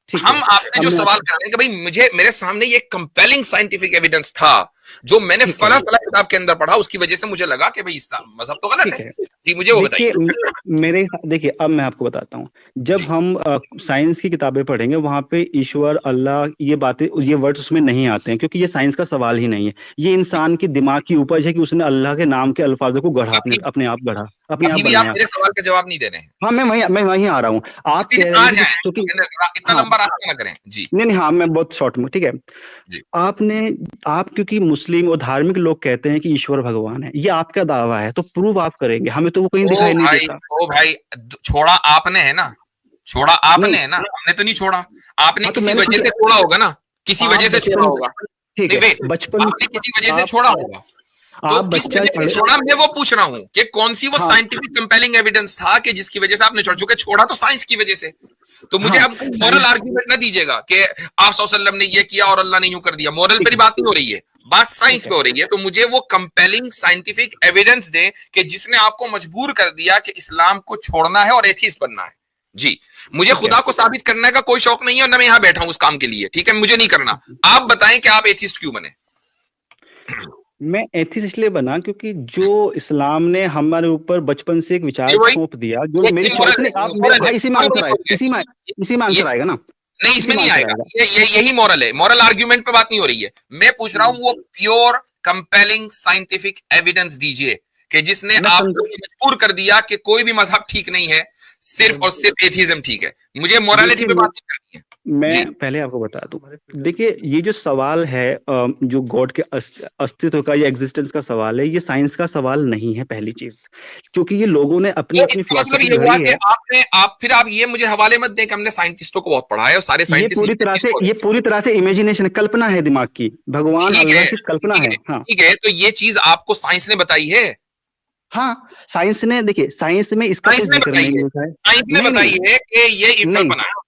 [SPEAKER 1] ठीक
[SPEAKER 2] हम
[SPEAKER 1] है।
[SPEAKER 2] आपसे
[SPEAKER 1] अब
[SPEAKER 2] जो
[SPEAKER 1] मैं
[SPEAKER 2] सवाल कर रहे हैं कि भाई मेरे सामने ये कंपेलिंग साइंटिफिक एविडेंस था जो मैंने
[SPEAKER 1] ठीक है।
[SPEAKER 2] फला फला किताब के अंदर पढ़ा, उसकी वजह से मुझे लगा कि भाई इस्लाम मजहब तो गलत
[SPEAKER 1] ठीक
[SPEAKER 2] है।
[SPEAKER 1] है।
[SPEAKER 2] जी, मुझे वो
[SPEAKER 1] देखिए
[SPEAKER 2] बताइए।
[SPEAKER 1] मेरे, देखिए अब मैं आपको बताता हूँ, जब
[SPEAKER 2] जी,
[SPEAKER 1] हम साइंस की किताबें पढ़ेंगे वहां पे ईश्वर, अल्लाह, ये बातें, ये वर्ड्स उसमें नहीं आते हैं, क्योंकि ये साइंस का सवाल ही नहीं है। ये
[SPEAKER 2] जी।
[SPEAKER 1] इंसान की दिमाग की उपज है कि उसने अल्लाह के नाम के अल्फाजों को गढ़ा, अपने
[SPEAKER 2] अभी
[SPEAKER 1] अपने आप गढ़ा, अपने आप
[SPEAKER 2] अभी भी आप
[SPEAKER 1] बनाया।
[SPEAKER 2] मेरे सवाल का जवाब नहीं दे रहे हैं।
[SPEAKER 1] हाँ, मैं वहीं आ रहा हूँ। आप
[SPEAKER 2] सीधे
[SPEAKER 1] कह रहे
[SPEAKER 2] आ
[SPEAKER 1] हैं कि
[SPEAKER 2] जाए,
[SPEAKER 1] क्योंकि,
[SPEAKER 2] इतना
[SPEAKER 1] हाँ,
[SPEAKER 2] लंबा रास्ता ना करें। जी,
[SPEAKER 1] नहीं नहीं, हाँ मैं बहुत शॉर्ट में, ठीक है।
[SPEAKER 2] जी।
[SPEAKER 1] आपने, आप क्योंकि मुस्लिम और धार्मिक लोग कहते हैं कि ईश्वर भगवान है, ये आपका दावा है, तो प्रूव आप करेंगे, हमें तो वो कहीं दिखाई नहीं देता।
[SPEAKER 2] ओ भाई, छोड़ा आपने है ना, छोड़ा आपने
[SPEAKER 1] नहीं,
[SPEAKER 2] है ना, हमने तो नहीं छोड़ा। आपने
[SPEAKER 1] हाँ तो
[SPEAKER 2] किसी
[SPEAKER 1] मैंने
[SPEAKER 2] वजह
[SPEAKER 1] ठीक
[SPEAKER 2] से
[SPEAKER 1] है।
[SPEAKER 2] छोड़ा होगा ना, किसी
[SPEAKER 1] आप
[SPEAKER 2] वजह से छोड़ा
[SPEAKER 1] बचपन,
[SPEAKER 2] होगा।
[SPEAKER 1] ठीक
[SPEAKER 2] नहीं
[SPEAKER 1] है,
[SPEAKER 2] वेट,
[SPEAKER 1] बचपन,
[SPEAKER 2] आपने किसी वजह से
[SPEAKER 1] आप
[SPEAKER 2] छोड़ा होगा, तो
[SPEAKER 1] आप
[SPEAKER 2] किस
[SPEAKER 1] बच्चा
[SPEAKER 2] वजह से
[SPEAKER 1] पढ़े,
[SPEAKER 2] छोड़ा मैं वो पूछ रहा हूं कि कौन सी वो
[SPEAKER 1] हाँ
[SPEAKER 2] साइंटिफिक कंपेलिंग एविडेंस था कि जिसकी वजह से आपने छोड़ चुके, छोड़ा तो साइंस की वजह से। तो मुझे
[SPEAKER 1] हाँ,
[SPEAKER 2] अब मॉरल
[SPEAKER 1] साइंस,
[SPEAKER 2] आर्ग्यूमेंट ना दीजिएगा कि आप सल्लल्लाहु ने ये किया और अल्लाह ने यूं कर दिया। मॉरल
[SPEAKER 1] ठीक
[SPEAKER 2] पर
[SPEAKER 1] है,
[SPEAKER 2] बात नहीं हो रही है, बात साइंस
[SPEAKER 1] ठीक
[SPEAKER 2] पे
[SPEAKER 1] है,
[SPEAKER 2] हो रही है। तो मुझे वो कंपेलिंग साइंटिफिक एविडेंस दें कि जिसने आपको मजबूर कर दिया कि इस्लाम को छोड़ना है और एथीस्ट बनना है। जी, मुझे
[SPEAKER 1] ठीक है।
[SPEAKER 2] खुदा को साबित करने का कोई शौक नहीं है और ना मैं यहां बैठा हूं उस काम के लिए, ठीक है, मुझे नहीं करना। आप बताएं कि आप एथीस्ट क्यों बने?
[SPEAKER 1] मैं एथिस्ट इसलिए बना क्योंकि जो इस्लाम ने हमारे ऊपर बचपन से एक
[SPEAKER 2] ये
[SPEAKER 1] विचार
[SPEAKER 2] वही,
[SPEAKER 1] सौंप दिया, जो मेरी
[SPEAKER 2] ये
[SPEAKER 1] चॉइस
[SPEAKER 2] मोरल
[SPEAKER 1] ने,
[SPEAKER 2] है,
[SPEAKER 1] आप
[SPEAKER 2] मोरल है,
[SPEAKER 1] भाई इसी में
[SPEAKER 2] मैं वही
[SPEAKER 1] आंसर आएगा,
[SPEAKER 2] बोल गया।
[SPEAKER 1] इसी में
[SPEAKER 2] ये
[SPEAKER 1] आंसर आएगा ना,
[SPEAKER 2] नहीं,
[SPEAKER 1] इसी
[SPEAKER 2] इसमें
[SPEAKER 1] में
[SPEAKER 2] नहीं
[SPEAKER 1] आंसर
[SPEAKER 2] आएगा।
[SPEAKER 1] आएगा।
[SPEAKER 2] यही मॉरल है, मॉरल आर्ग्यूमेंट पे बात नहीं हो रही है। मैं पूछ रहा हूं वो प्योर कंपेलिंग साइंटिफिक एविडेंस दीजिए कि जिसने
[SPEAKER 1] मैं सम,
[SPEAKER 2] आपको मजबूर कर दिया कि कोई भी मजहब ठीक नहीं है, सिर्फ और सिर्फ एथीज्म ठीक है। मुझे मोरालिटी
[SPEAKER 1] देखिए
[SPEAKER 2] पे बात नहीं करनी है। जी,
[SPEAKER 1] मैं पहले आपको बता दूं, देखिए ये जो सवाल है, जो गॉड के अस्तित्व का या एग्जिस्टेंस का सवाल है, ये साइंस का सवाल नहीं है, पहली चीज, क्योंकि ये लोगों ने अपनी
[SPEAKER 2] तो
[SPEAKER 1] अपनी
[SPEAKER 2] इसका मतलब
[SPEAKER 1] फिलॉसफी
[SPEAKER 2] ये हुआ
[SPEAKER 1] गढ़ी
[SPEAKER 2] कि
[SPEAKER 1] है।
[SPEAKER 2] आप ये मुझे हवाले मत दें कि हमने साइंटिस्टों को बहुत पढ़ा है और सारे साइंटिस्ट
[SPEAKER 1] ये पूरी तरह से इमेजिनेशन, कल्पना है दिमाग की, भगवान
[SPEAKER 2] ठीक
[SPEAKER 1] अल्लाह
[SPEAKER 2] है,
[SPEAKER 1] की कल्पना है। हाँ,
[SPEAKER 2] ठीक है, तो ये चीज आपको साइंस ने बताई है?
[SPEAKER 1] हाँ, साइंस ने, देखिए साइंस में इसका
[SPEAKER 2] साइंस
[SPEAKER 1] कोई
[SPEAKER 2] ने
[SPEAKER 1] जिक्र
[SPEAKER 2] बताई
[SPEAKER 1] नहीं
[SPEAKER 2] है,
[SPEAKER 1] होता है।
[SPEAKER 2] साइंस ने
[SPEAKER 1] नहीं
[SPEAKER 2] बताई
[SPEAKER 1] नहीं
[SPEAKER 2] है कि ये
[SPEAKER 1] नहीं,
[SPEAKER 2] कल्पना है।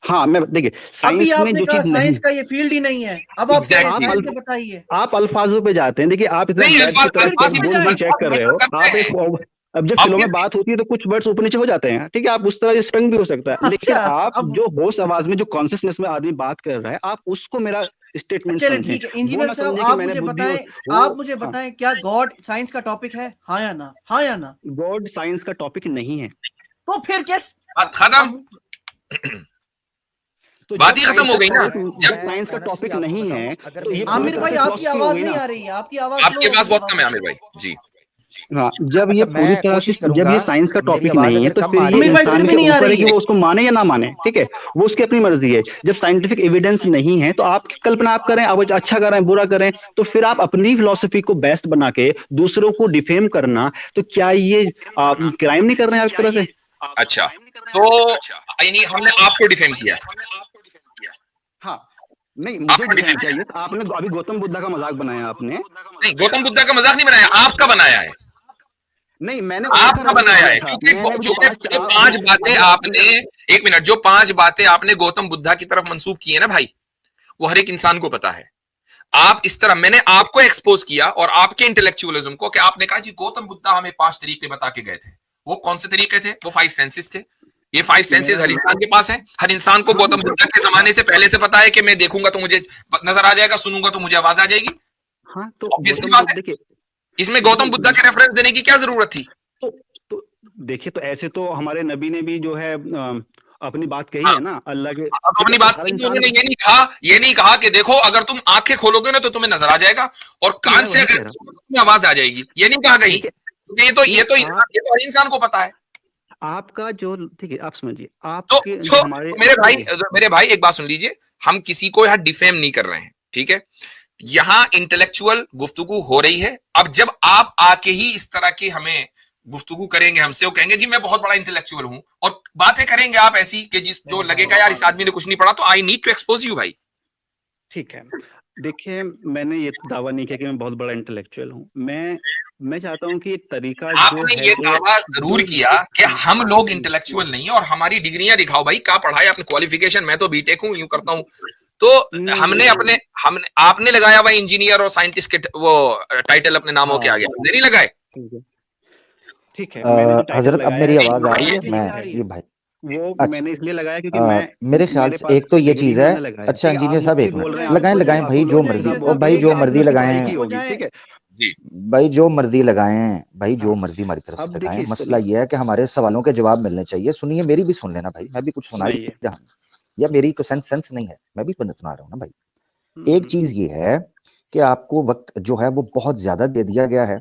[SPEAKER 1] हाँ मैं, देखिए
[SPEAKER 6] अभी
[SPEAKER 1] साइंस में
[SPEAKER 6] आपने
[SPEAKER 1] जो
[SPEAKER 6] कहा
[SPEAKER 1] चीज नहीं,
[SPEAKER 6] साइंस का ये फील्ड ही नहीं है, अब आप कह रहे हैं
[SPEAKER 2] एग्जैक्टली,
[SPEAKER 6] साइंस ने बताई है।
[SPEAKER 1] आप अल्फाजों पे जाते हैं, देखिए आप इतना
[SPEAKER 2] नहीं,
[SPEAKER 1] बैठ की
[SPEAKER 2] अल्फाज
[SPEAKER 1] तरह
[SPEAKER 6] फिर
[SPEAKER 2] अल्फाज
[SPEAKER 6] किस
[SPEAKER 2] की
[SPEAKER 6] पे
[SPEAKER 1] बोल बोल
[SPEAKER 6] जाए?
[SPEAKER 1] चेक कर रहे हो
[SPEAKER 2] करते
[SPEAKER 1] आप,
[SPEAKER 2] हैं।
[SPEAKER 1] एक अब जब फिल्मों में
[SPEAKER 2] ऑब्वियसली,
[SPEAKER 1] बात होती है तो कुछ वर्ड्स ऊपर नीचे हो जाते हैं, ठीक है, आप उस तरह स्टंग भी हो सकता है, लेकिन
[SPEAKER 6] अच्छा,
[SPEAKER 1] आप
[SPEAKER 6] अब
[SPEAKER 1] जो होश आवाज में, जो कॉन्शियसनेस में आदमी बात कर रहा है, आप उसको मेरा स्टेटमेंट
[SPEAKER 6] चले
[SPEAKER 1] समझें,
[SPEAKER 6] ठीक है
[SPEAKER 1] वो
[SPEAKER 6] इंजीनियर
[SPEAKER 1] ना
[SPEAKER 6] साहब,
[SPEAKER 1] समझे कि मैंने बुद्धि और वो।
[SPEAKER 6] आप मुझे
[SPEAKER 1] हाँ,
[SPEAKER 6] बताएं क्या गॉड साइंस का टॉपिक है, हाँ या ना, हाँ या ना?
[SPEAKER 1] गॉड साइंस का टॉपिक नहीं है।
[SPEAKER 6] तो फिर कैस
[SPEAKER 2] खत्म,
[SPEAKER 6] अब
[SPEAKER 1] तो
[SPEAKER 2] बात
[SPEAKER 1] जब
[SPEAKER 2] ही खत्म
[SPEAKER 1] साइंस
[SPEAKER 2] हो
[SPEAKER 1] का
[SPEAKER 2] गई ना।
[SPEAKER 1] टॉपिक,
[SPEAKER 2] जब
[SPEAKER 1] जब साइंस का टॉपिक नहीं है, तो ये पूरी
[SPEAKER 6] आमिर
[SPEAKER 1] तरह
[SPEAKER 6] भाई
[SPEAKER 1] से
[SPEAKER 6] आपकी
[SPEAKER 1] फिलोसफी हो
[SPEAKER 6] आवाज
[SPEAKER 1] गई
[SPEAKER 6] नहीं
[SPEAKER 1] ना।
[SPEAKER 6] आ रही है, आपकी आवाज स्लो
[SPEAKER 2] आपकी
[SPEAKER 6] हो
[SPEAKER 2] आवाज
[SPEAKER 6] गई है
[SPEAKER 2] बहुत कम है आमिर भाई जी।
[SPEAKER 1] हाँ, जब ये
[SPEAKER 5] अच्छा
[SPEAKER 1] पूरी
[SPEAKER 5] मैं
[SPEAKER 1] तरह से,
[SPEAKER 5] कोशिश
[SPEAKER 1] जब
[SPEAKER 5] करूंगा,
[SPEAKER 1] ये साइंस का
[SPEAKER 5] मेरी
[SPEAKER 1] टॉपिक
[SPEAKER 5] आवाज
[SPEAKER 1] नहीं है,
[SPEAKER 5] अगर
[SPEAKER 1] तो
[SPEAKER 5] कम
[SPEAKER 1] फिर
[SPEAKER 5] आ
[SPEAKER 1] ये
[SPEAKER 5] रही
[SPEAKER 6] आमिर
[SPEAKER 5] है
[SPEAKER 6] भाई फिर
[SPEAKER 1] इंसान
[SPEAKER 6] भी
[SPEAKER 1] के
[SPEAKER 6] नहीं आ
[SPEAKER 1] ऊपर है
[SPEAKER 6] रही
[SPEAKER 1] कि
[SPEAKER 6] है।
[SPEAKER 1] वो उसको माने या ना माने, ठीक है, वो उसकी अपनी मर्जी है। जब साइंटिफिक एविडेंस नहीं है, तो आप कल्पना आप करें, आप अच्छा करें बुरा करें, तो फिर आप अपनी फिलोसफी को बेस्ट बना के दूसरों को डिफेम करना, तो क्या ये क्राइम नहीं कर रहे हैं आप एक तरह से?
[SPEAKER 2] अच्छा, तो यानी हमने आपको डिफेम किया।
[SPEAKER 1] हाँ, नहीं, मुझे
[SPEAKER 2] आपको
[SPEAKER 1] डिफेंस
[SPEAKER 2] डिफेंस
[SPEAKER 1] चाहिए। आपने अभी गौतम बुद्धा का मजाक बनाया आपने।
[SPEAKER 2] नहीं, गौतम बुद्धा का मजाक नहीं बनाया, आपका बनाया है,
[SPEAKER 1] नहीं, मैंने उनका
[SPEAKER 2] आपका
[SPEAKER 1] रेफरेंस
[SPEAKER 2] बनाया
[SPEAKER 1] दिया
[SPEAKER 2] है,
[SPEAKER 1] था।
[SPEAKER 2] क्योंकि
[SPEAKER 1] मैंने जो
[SPEAKER 2] जो पांच बातें आपने, एक मिनट, जो 5 बातें आपने गौतम बुद्धा की तरफ मंसूब की है ना भाई, वो हर एक इंसान को पता है। आप इस तरह, मैंने आपको एक्सपोज किया और आपके इंटेलेक्चुअलिज्म को, कि आपने कहा जी गौतम बुद्धा हमें 5 तरीके बता के गए थे। वो कौन से तरीके थे? वो 5 सेंसेस थे। ये 5 सेंसेस हर इंसान के पास है। हर इंसान को गौतम बुद्धा के जमाने से पहले से पता है कि मैं देखूंगा तो मुझे नजर आ जाएगा, सुनूंगा तो मुझे आवाज आ जाएगी।
[SPEAKER 1] हाँ, तो
[SPEAKER 2] ऑब्वियसली
[SPEAKER 1] गौतम
[SPEAKER 2] बात
[SPEAKER 1] बुद्ध
[SPEAKER 2] है,
[SPEAKER 1] देखिए,
[SPEAKER 2] इसमें गौतम बुद्धा के रेफरेंस देने की क्या जरूरत थी?
[SPEAKER 1] तो देखिए, तो ऐसे तो हमारे नबी ने भी जो है अपनी बात कही
[SPEAKER 2] हाँ,
[SPEAKER 1] है ना, अल्लाह के,
[SPEAKER 2] अब
[SPEAKER 1] ठीक है,
[SPEAKER 2] अपनी
[SPEAKER 1] तो
[SPEAKER 2] बात
[SPEAKER 1] हर
[SPEAKER 2] की,
[SPEAKER 1] इंसान
[SPEAKER 2] उन्होंने ये नहीं कहा कि देखो अगर तुम आंखें खोलोगे ना तो तुम्हें नजर आ जाएगा, और
[SPEAKER 1] तो
[SPEAKER 2] कान
[SPEAKER 1] मैं
[SPEAKER 2] से
[SPEAKER 1] वही
[SPEAKER 2] अगर
[SPEAKER 1] कह रहा हूँ।
[SPEAKER 2] तुम्हें आवाज आ जाएगी, ये नहीं कहा कहीं,
[SPEAKER 1] ठीक है,
[SPEAKER 2] क्योंकि ये तो हर इंसान को पता है।
[SPEAKER 1] आपका जो, ठीक है, आप समझिए,
[SPEAKER 2] तो,
[SPEAKER 1] आपके जो हमारे, देखिए,
[SPEAKER 2] मेरे भाई एक बात सुन लीजिए, हम किसी को यहाँ डिफेम नहीं कर रहे हैं, ठीक है? यहाँ इंटेलेक्चुअल गुफ्तगू हो रही है। अब जब आप आके ही इस तरह की हमें गुफ्तगू करेंगे हमसे, वो कहेंगे जी मैं बहुत बड़ा इंटेलेक्चुअल हूं, और बातें करेंगे आप ऐसी कि जिस जो लगेगा यार इस आदमी ने कुछ नहीं पढ़ा, तो I need to expose you भाई।
[SPEAKER 1] ठीक है, देखिए, मैंने ये दावा नहीं किया कि मैं बहुत बड़ा इंटेलेक्चुअल हूँ। मैं चाहता हूँ कि एक तरीका जो
[SPEAKER 2] आपने
[SPEAKER 1] है,
[SPEAKER 2] ये दावा जरूर किया कि हम लोग इंटेलेक्चुअल नहीं है, और हमारी डिग्रियां दिखाओ भाई, क्या पढ़ा है आपने, क्वालिफिकेशन, मैं तो बीटेक हूं, यूं करता हूं। तो हमने आपने लगाया हुआ इंजीनियर और साइंटिस्ट के वो टाइटल अपने नामों के आगे, हमने नहीं लगाए।
[SPEAKER 1] ठीक है, मैंने जो टाइटल
[SPEAKER 5] हजरत अब
[SPEAKER 1] लगाया
[SPEAKER 5] मेरी
[SPEAKER 1] है,
[SPEAKER 5] आवाज आ रही है?
[SPEAKER 6] नहीं
[SPEAKER 5] मैं
[SPEAKER 6] आ रही है।
[SPEAKER 5] ये भाई,
[SPEAKER 1] वो
[SPEAKER 5] अच्छा,
[SPEAKER 1] मैंने इसलिए लगाया क्योंकि मैं,
[SPEAKER 5] मेरे ख्याल
[SPEAKER 1] मेरे
[SPEAKER 5] से
[SPEAKER 1] पास
[SPEAKER 5] एक तो ये
[SPEAKER 1] डिग्री
[SPEAKER 5] चीज
[SPEAKER 1] भी
[SPEAKER 5] है।
[SPEAKER 1] मैंने लगाया।
[SPEAKER 5] अच्छा
[SPEAKER 1] ठीक है, आप
[SPEAKER 5] इंजीनियर साहब
[SPEAKER 1] मुफ्ती
[SPEAKER 5] एक
[SPEAKER 1] बोल रहे
[SPEAKER 5] मिनट
[SPEAKER 1] हैं,
[SPEAKER 5] लगाएं,
[SPEAKER 1] आपको
[SPEAKER 5] लगाएं
[SPEAKER 1] आपको
[SPEAKER 5] भाई, जो
[SPEAKER 1] लोग
[SPEAKER 5] मर्जी,
[SPEAKER 1] इंजीनियर
[SPEAKER 5] ओ
[SPEAKER 1] साहब,
[SPEAKER 5] भाई
[SPEAKER 1] एक
[SPEAKER 5] जो
[SPEAKER 1] एक
[SPEAKER 5] मर्जी
[SPEAKER 1] मिनट की
[SPEAKER 5] लगाएं,
[SPEAKER 1] तकनीकी होगी, ठीक है
[SPEAKER 2] जी,
[SPEAKER 5] भाई जो मर्जी लगाएं, भाई जो
[SPEAKER 1] हाँ।
[SPEAKER 5] मर्जी हमारी तरफ से
[SPEAKER 1] अब
[SPEAKER 5] लगाएं।
[SPEAKER 1] देखिए,
[SPEAKER 5] मसला ये है कि हमारे सवालों के जवाब मिलने चाहिए। सुनिए, मेरी भी सुन लेना भाई, मैं भी कुछ सुना ही
[SPEAKER 1] सुनाइए।
[SPEAKER 5] रहा हूं, या मेरी को सेंस नहीं है, मैं भी सुना रहा हूँ ना भाई। एक चीज ये है कि आपको वक्त जो है वो बहुत ज्यादा दे दिया गया है।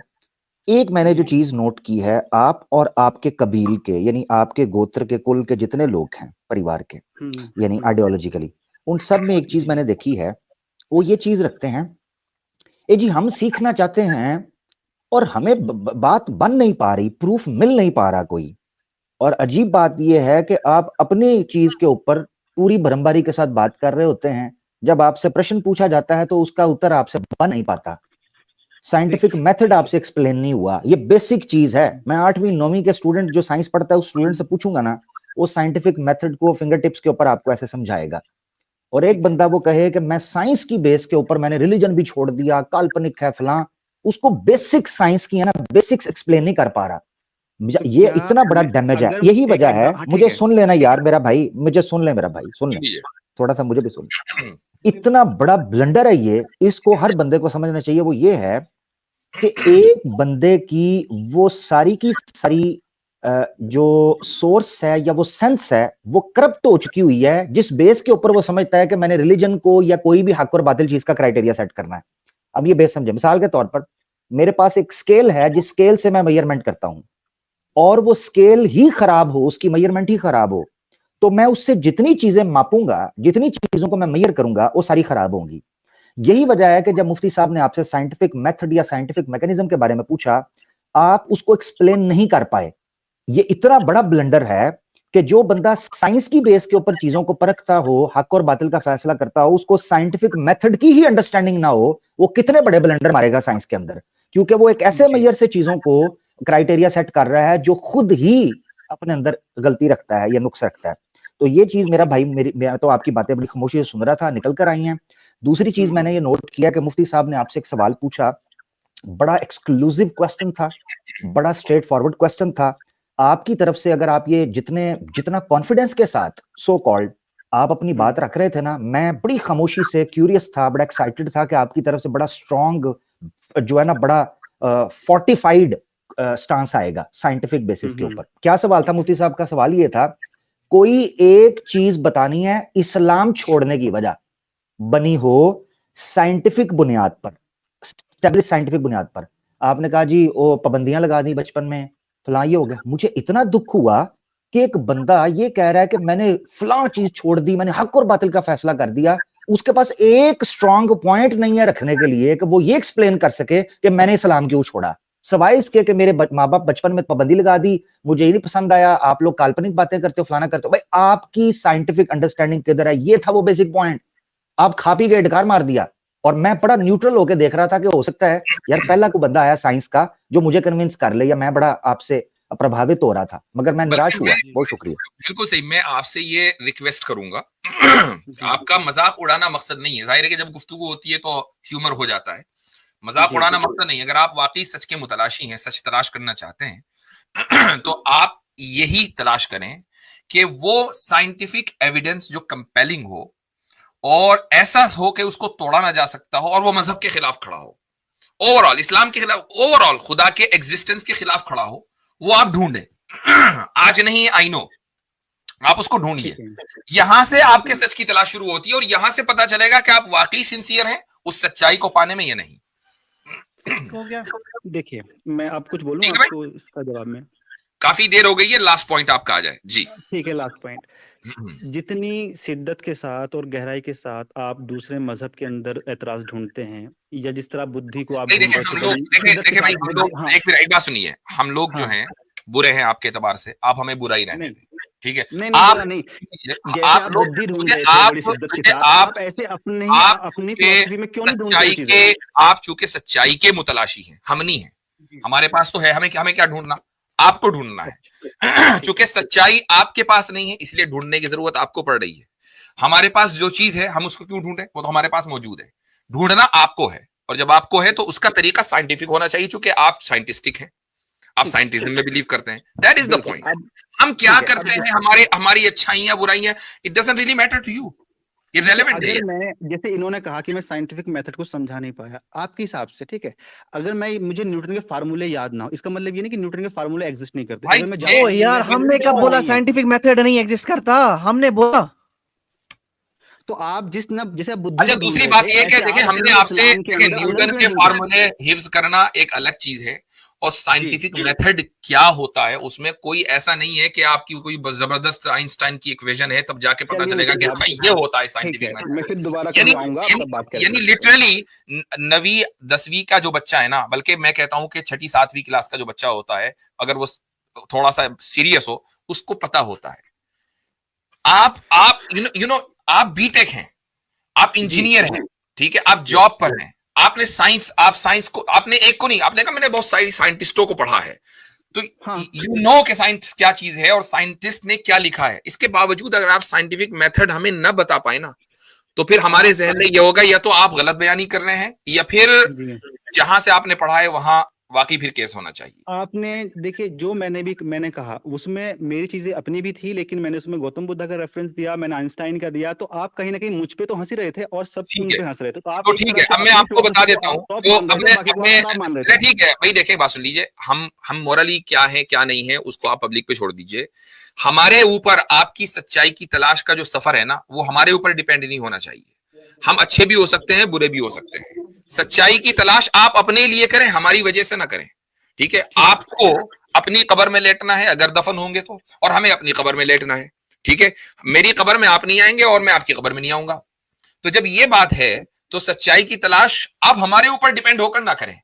[SPEAKER 5] एक मैंने जो चीज नोट की है, आप और आपके कबील के, यानी आपके गोत्र के, कुल के जितने लोग हैं परिवार के, यानी आइडियोलॉजिकली, उन सब में एक चीज मैंने देखी है, वो ये चीज रखते हैं, ए जी हम सीखना चाहते हैं और हमें बात बन नहीं पा रही, प्रूफ मिल नहीं पा रहा कोई। और अजीब बात यह है कि आप अपनी चीज के ऊपर पूरी भरमबारी के साथ बात कर रहे होते हैं, जब आपसे प्रश्न पूछा जाता है तो उसका उत्तर आपसे बन नहीं पाता, साइंटिफिक मेथड आपसे एक्सप्लेन नहीं हुआ। ये बेसिक चीज है। मैं 8वीं 9वीं के स्टूडेंट जो साइंस पढ़ता है उस स्टूडेंट से पूछूंगा ना, वो साइंटिफिक मेथड को फिंगर टिप्स के ऊपर आपको ऐसे समझाएगा। और एक बंदा वो कहे कि मैं साइंस की बेस के ऊपर मैंने रिलीजन भी छोड़ दिया, काल्पनिक है फलां, उसको बेसिक साइंस की है ना, बेसिक्स एक्सप्लेन नहीं कर पा रहा।
[SPEAKER 1] तो
[SPEAKER 5] ये
[SPEAKER 1] क्या
[SPEAKER 5] इतना बड़ा डैमेज है।
[SPEAKER 1] अगर
[SPEAKER 5] यही वजह है,
[SPEAKER 1] हाँ, ठीक
[SPEAKER 5] मुझे
[SPEAKER 1] है,
[SPEAKER 5] सुन लेना यार मेरा भाई, मुझे सुन ले मेरा भाई, सुन ले
[SPEAKER 2] लीजिए।
[SPEAKER 5] थोड़ा सा, मुझे भी सुन। इतना बड़ा ब्लंडर है ये, इसको हर बंदे को समझना चाहिए। वो ये है कि एक बंदे की वो सारी की सारी जो सोर्स है या वो सेंस है वो करप्ट हो चुकी हुई है, जिस बेस के ऊपर वो समझता है कि मैंने रिलीजन को या कोई भी हक और बातिल चीज का क्राइटेरिया सेट करना है। अब ये बेस समझे, मिसाल के तौर पर मेरे पास एक स्केल है, जिस स्केल से मैं मेजरमेंट करता हूं, और वो स्केल ही खराब हो, उसकी मेजरमेंट ही खराब हो, तो मैं उससे जितनी चीजें मापूंगा, जितनी चीजों को मैं मेजर करूंगा, वो सारी खराब होंगी। यही वजह है कि जब मुफ्ती साहब ने आपसे साइंटिफिक मेथड या साइंटिफिक मैकेनिज्म के बारे में पूछा, आप उसको एक्सप्लेन नहीं कर पाए। ये इतना बड़ा ब्लंडर है कि जो बंदा साइंस की बेस के ऊपर चीजों को परखता हो, हक और बातिल का फैसला करता हो, उसको साइंटिफिक मेथड की ही अंडरस्टैंडिंग ना हो, वो कितने बड़े ब्लंडर मारेगा साइंस के अंदर। क्योंकि वो एक ऐसे मेजर से चीजों को क्राइटेरिया सेट कर रहा है जो खुद ही अपने अंदर गलती रखता है या नुक्स रखता है। तो ये चीज मेरा भाई, मैं तो आपकी बातें बड़ी खामोशी से सुन रहा था, निकल कर आई हैं। दूसरी चीज मैंने ये नोट किया कि मुफ्ती साहब ने आपसे एक सवाल पूछा, बड़ा एक्सक्लूसिव क्वेश्चन था, बड़ा स्ट्रेट फॉरवर्ड क्वेश्चन था। आपकी तरफ से अगर आप ये जितना कॉन्फिडेंस के साथ सो कॉल्ड आप अपनी बात रख रहे थे ना, मैं बड़ी खामोशी से क्यूरियस था, बड़ा एक्साइटेड था कि आपकी तरफ से बड़ा स्ट्रॉन्ग जो है ना, बड़ा फोर्टिफाइड स्टांस आएगा साइंटिफिक बेसिस के ऊपर। क्या सवाल था मुफ्ती साहब का? सवाल ये था, कोई एक चीज बतानी है इस्लाम छोड़ने की वजह बनी हो साइंटिफिक बुनियाद पर, स्टैब्लिश साइंटिफिक बुनियाद पर। आपने कहा जी वो पाबंदियां लगा दी बचपन में, फलां ये हो गया। मुझे इतना दुख हुआ कि एक बंदा ये कह रहा है कि मैंने फलां चीज छोड़ दी, मैंने हक और बातिल का फैसला कर दिया, उसके पास एक स्ट्रॉन्ग पॉइंट नहीं है रखने के लिए कि वो ये एक्सप्लेन कर सके कि मैंने इस्लाम क्यों छोड़ा, सवाए इसके कि मेरे माँ बाप बचपन में पाबंदी लगा दी, मुझे ये नहीं पसंद आया, आप लोग काल्पनिक बातें करते हो, फलाना करते हो। भाई आपकी साइंटिफिक अंडरस्टैंडिंग किधर है? ये था वो बेसिक पॉइंट। आप खा पी के इनकार मार दिया। और मैं बड़ा न्यूट्रल होके देख रहा था कि हो सकता है यार पहला को बंदा आया साइंस का जो मुझे कन्विंस कर ले, या मैं बड़ा आपसे प्रभावित हो रहा था, मगर मैं निराश हुआ। बहुत शुक्रिया।
[SPEAKER 2] बिल्कुल सही। मैं आपसे ये रिक्वेस्ट करूंगा, आपका मजाक उड़ाना मकसद नहीं है। जाहिर है कि जब गुफ्तगू होती है तो ह्यूमर हो जाता है, मजाक उड़ाना मकसद नहीं है। अगर आप वाकई सच के मुतलाशी हैं, सच तलाश करना चाहते हैं तो आप यही तलाश करें कि वो साइंटिफिक एविडेंस जो कंपेलिंग हो और ऐसा हो कि उसको तोड़ा ना जा सकता हो और वो मजहब के खिलाफ खड़ा हो, ओवरऑल इस्लाम के खिलाफ, ओवरऑल खुदा के एग्जिस्टेंस के खिलाफ खड़ा हो, वो आप ढूंढे। आज नहीं, आई नो, आप उसको ढूंढिए। यहां से आपके सच की तलाश शुरू होती है और यहां से पता चलेगा कि आप वाकई सिंसियर हैं उस सच्चाई को पाने में या नहीं।
[SPEAKER 6] हो गया।
[SPEAKER 1] देखिए, मैं आप कुछ बोलूं आपको इसका जवाब में?
[SPEAKER 2] काफी देर हो गई है, लास्ट पॉइंट आपका आ जाए जी।
[SPEAKER 1] ठीक है, लास्ट पॉइंट। जितनी शिद्दत के साथ और गहराई के साथ आप दूसरे मजहब के अंदर एतराज ढूंढते हैं, या जिस तरह बुद्धि को आप
[SPEAKER 2] देखें हम लोग, देखें भाई, हम लोग एक बात सुनिए, हम लोग जो हैं बुरे हैं आपके एतबार से, आप हमें बुरा ही रहने दें, ठीक है?
[SPEAKER 1] आप नहीं, आप बुद्धि ढूंढ रहे थे बड़ी शिद्दत के साथ, आप ऐसे अपने अपनी फिलॉसफी में क्यों नहीं ढूंढते चीजें?
[SPEAKER 2] आप चूंकि सच्चाई के मुतलाशी हैं, हम नहीं है, हमारे पास तो है, हमें क्या ढूंढना, आपको ढूंढना है। चूंकि सच्चाई आपके पास नहीं है इसलिए ढूंढने की जरूरत आपको पड़ रही है। हमारे पास जो चीज है हम उसको क्यों ढूंढे, वो तो हमारे पास मौजूद है। ढूंढना आपको है, और जब आपको है तो उसका तरीका साइंटिफिक होना चाहिए, चूंकि आप साइंटिस्टिक हैं, आप साइंटिज्म में बिलीव करते हैं। That is the point. हम क्या करते हैं, हमारी अच्छाइयां बुराइयां, it doesn't really matter to you, irrelevant है।
[SPEAKER 1] मैं, जैसे इन्होंने कहा कि मैं साइंटिफिक मेथड को समझा नहीं पाया आपके हिसाब से, ठीक है, अगर मुझे न्यूटन के फार्मूले याद ना हो, इसका मतलब ये नहीं कि न्यूटन के फार्मूले एग्जिस्ट नहीं करते। अगर मैं
[SPEAKER 6] ओ यार, हमने कब बोला साइंटिफिक मेथड नहीं एग्जिस्ट करता? हमने बोला
[SPEAKER 1] तो आप जैसे बुद्धि।
[SPEAKER 2] अच्छा, दूसरी बात ये कि देखिए हमने आपसे न्यूटन के फार्मूले हिफ्ज करना एक अलग चीज है, और साइंटिफिक मेथड क्या होता है उसमें कोई ऐसा नहीं है कि आपकी कोई जबरदस्त आइंस्टाइन की इक्वेशन है तब जाके पता चलेगा कि अच्छा ये होता है साइंटिफिक मेथड।
[SPEAKER 1] मैं फिर दोबारा
[SPEAKER 2] यानी लिटरली 9वीं 10वीं का जो बच्चा है ना, बल्कि मैं कहता हूं कि 6ठी 7वीं क्लास का जो बच्चा होता है, अगर वो थोड़ा सा सीरियस हो, उसको पता होता है। आप यू नो आप बीटेक हैं, आप इंजीनियर हैं, ठीक है, आप जॉब पर हैं, आपने साइंस को, आपने एक को नहीं, आपने कहा मैंने बहुत सारी साइंटिस्टों को पढ़ा है, तो यू नो कि साइंस क्या चीज है और साइंटिस्ट ने क्या लिखा है। इसके बावजूद अगर आप साइंटिफिक मेथड हमें न बता पाए ना, तो फिर हमारे जहन में ये होगा या तो आप गलत बयानी कर रहे हैं, या फिर जहां से आपने पढ़ा है वहां वाकई फिर केस होना चाहिए।
[SPEAKER 1] आपने देखिए, जो मैंने कहा उसमें मेरी चीजें अपनी भी थी, लेकिन मैंने उसमें गौतम बुद्ध का रेफरेंस दिया, मैंने आइंस्टाइन का दिया, तो आप कहीं ना कहीं मुझ पे तो हंस ही रहे थे और सब उन पे हंस रहे थे। तो आप
[SPEAKER 2] ठीक है, अब मैं आपको बता देता हूँ, तो अपने ठीक है भाई, देखें बात सुन लीजिए, हम मोरली क्या है क्या नहीं है उसको आप पब्लिक पे छोड़ दीजिए। हमारे ऊपर आपकी सच्चाई की तलाश का जो सफर है ना, वो हमारे ऊपर डिपेंड नहीं होना चाहिए। हम अच्छे भी हो सकते हैं, बुरे भी हो सकते हैं। सच्चाई की तलाश आप अपने लिए करें, हमारी वजह से ना करें, ठीक है? आपको अपनी कब्र में लेटना है अगर दफन होंगे तो, और हमें अपनी कब्र में लेटना है, ठीक है? मेरी कब्र में आप नहीं आएंगे और मैं आपकी कब्र में नहीं आऊंगा। तो जब ये बात है तो सच्चाई की तलाश आप हमारे ऊपर डिपेंड होकर ना करें।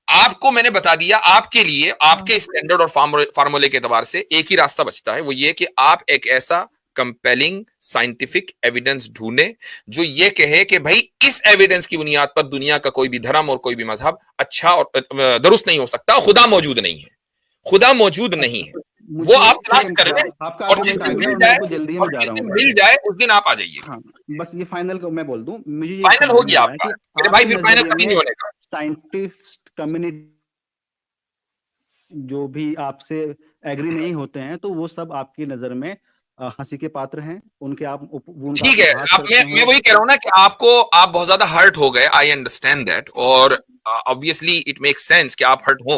[SPEAKER 2] आपको मैंने बता दिया, आपके लिए आपके स्टैंडर्ड और फार्मूले के एतबार से एक ही रास्ता बचता है, वो ये कि आप एक ऐसा कंपेलिंग साइंटिफिक एविडेंस ढूंढे जो ये कहे कि भाई इस एविडेंस की बुनियाद पर दुनिया का कोई भी धर्म और कोई भी मजहब अच्छा और दुरुस्त नहीं हो सकता। खुदा मौजूद नहीं है, खुदा मौजूद नहीं है, वो आप तलाश कर रहे हैं, और जिस दिन मिल जाए उस दिन आप आ जाइए।
[SPEAKER 1] हाँ, बस ये फाइनल को मैं बोल दूं, मुझे
[SPEAKER 2] फाइनल हो गया आपका मेरे भाई, फिर फाइनल कभी नहीं होने का।
[SPEAKER 1] साइंटिस्ट कम्युनिटी जो भी आपसे एग्री नहीं होते हैं, तो वो सब आपकी नजर में हंसी के पात्र हैं, उनके आप
[SPEAKER 2] ठीक है। मैं वही कह रहा हूं ना कि आप बहुत ज्यादा हर्ट हो गए, आई अंडरस्टैंड दैट, और ऑब्वियसली इट मेक्स सेंस कि आप हर्ट हो।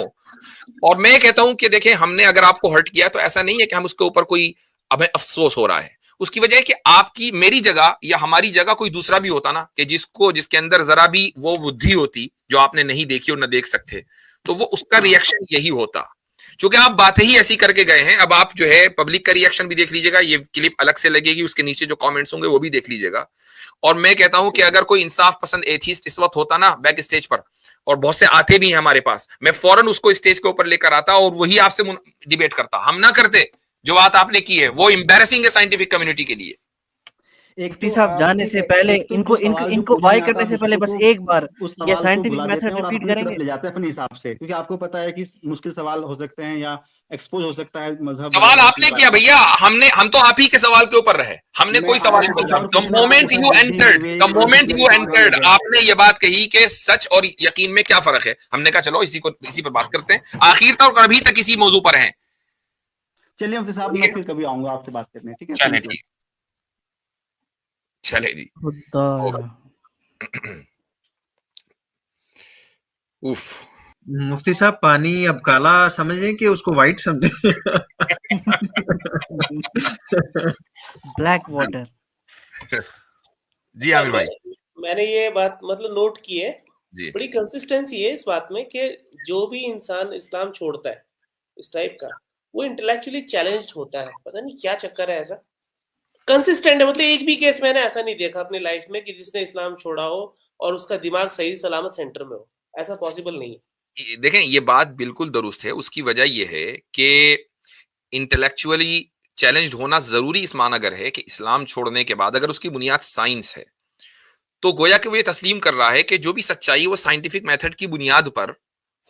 [SPEAKER 2] और मैं कहता हूं कि देखें, हमने अगर आपको हर्ट किया तो ऐसा नहीं है कि हम उसके ऊपर कोई हमें अफसोस हो रहा है। उसकी वजह है कि आपकी मेरी जगह या हमारी जगह कोई दूसरा भी होता ना, कि जिसके अंदर जरा भी वो बुद्धि होती जो आपने नहीं देखी और न देख सकते, तो वो उसका रिएक्शन यही होता। चूंकि आप बातें ही ऐसी करके गए हैं, अब आप जो है पब्लिक का रिएक्शन भी देख लीजिएगा, ये क्लिप अलग से लगेगी, उसके नीचे जो कमेंट्स होंगे वो भी देख लीजिएगा। और मैं कहता हूं कि अगर कोई इंसाफ पसंद एथीस्ट इस वक्त होता ना बैक स्टेज पर, और बहुत से आते भी हैं हमारे पास, मैं फौरन उसको स्टेज के ऊपर लेकर आता और वही आपसे डिबेट करता। हम ना करते, जो बात आपने की है वो एम्बैरेसिंग है साइंटिफिक कम्युनिटी के लिए।
[SPEAKER 6] मुफ्ती साहब जाने से पहले इनको बाय करने से पहले बस एक बार ये साइंटिफिक मेथड रिपीट करेंगे,
[SPEAKER 1] ले जाते हैं अपने हिसाब से, क्योंकि आपको पता है कि मुश्किल सवाल हो सकते हैं या एक्सपोज हो सकता है मजहब।
[SPEAKER 2] सवाल आपने किया भैया, हम तो आप ही के सवाल के ऊपर रहे, हमने कोई सवाल नहीं पूछा। द मोमेंट यू एंटर्ड आपने ये बात कही कि सच और यकीन में क्या फर्क है, हमने कहा चलो इसी पर बात करते हैं। आखिर तक अभी तक इसी मौजू पर हैं।
[SPEAKER 1] चलिए मुफ्ती साहब, मैं फिर कभी आऊंगा आपसे बात करने, ठीक है?
[SPEAKER 2] चले ठीक, चले जी। उफ,
[SPEAKER 3] मुफ्ती साहब पानी अब काला समझें कि उसको व्हाइट समझें?
[SPEAKER 6] Black water.
[SPEAKER 2] जी आमिर भाई,
[SPEAKER 7] मैंने ये बात मतलब नोट की है,
[SPEAKER 2] जी
[SPEAKER 7] बड़ी कंसिस्टेंसी है इस बात में कि जो भी इंसान इस्लाम छोड़ता है इस टाइप का, वो इंटेलेक्चुअली चैलेंज्ड होता है। पता नहीं क्या चक्कर है, ऐसा कंसिस्टेंट है। मतलब एक भी केस मैंने ऐसा नहीं देखा अपनी लाइफ में कि जिसने इस्लाम छोड़ा हो और उसका दिमाग सही सलामत सेंटर में हो, ऐसा पॉसिबल नहीं है।
[SPEAKER 2] देखें ये बात बिल्कुल दुरुस्त है। उसकी वजह यह है कि इंटेलेक्चुअली चैलेंज्ड होना जरूरी इस मानगर है कि इस्लाम छोड़ने के बाद अगर उसकी बुनियाद साइंस है तो गोया कि वो ये तस्लीम कर रहा है कि जो भी सच्चाई वो साइंटिफिक मेथड की बुनियाद पर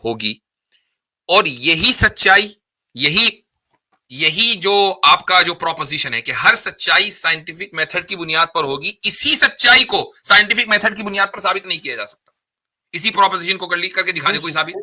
[SPEAKER 2] होगी, और यही सच्चाई, यही जो आपका जो प्रोपोजिशन है कि हर सच्चाई साइंटिफिक मेथड की बुनियाद पर होगी, इसी सच्चाई को साइंटिफिक मेथड की बुनियाद पर साबित नहीं किया जा सकता। इसी प्रोपोजिशन को करके दिखाने कोई साबित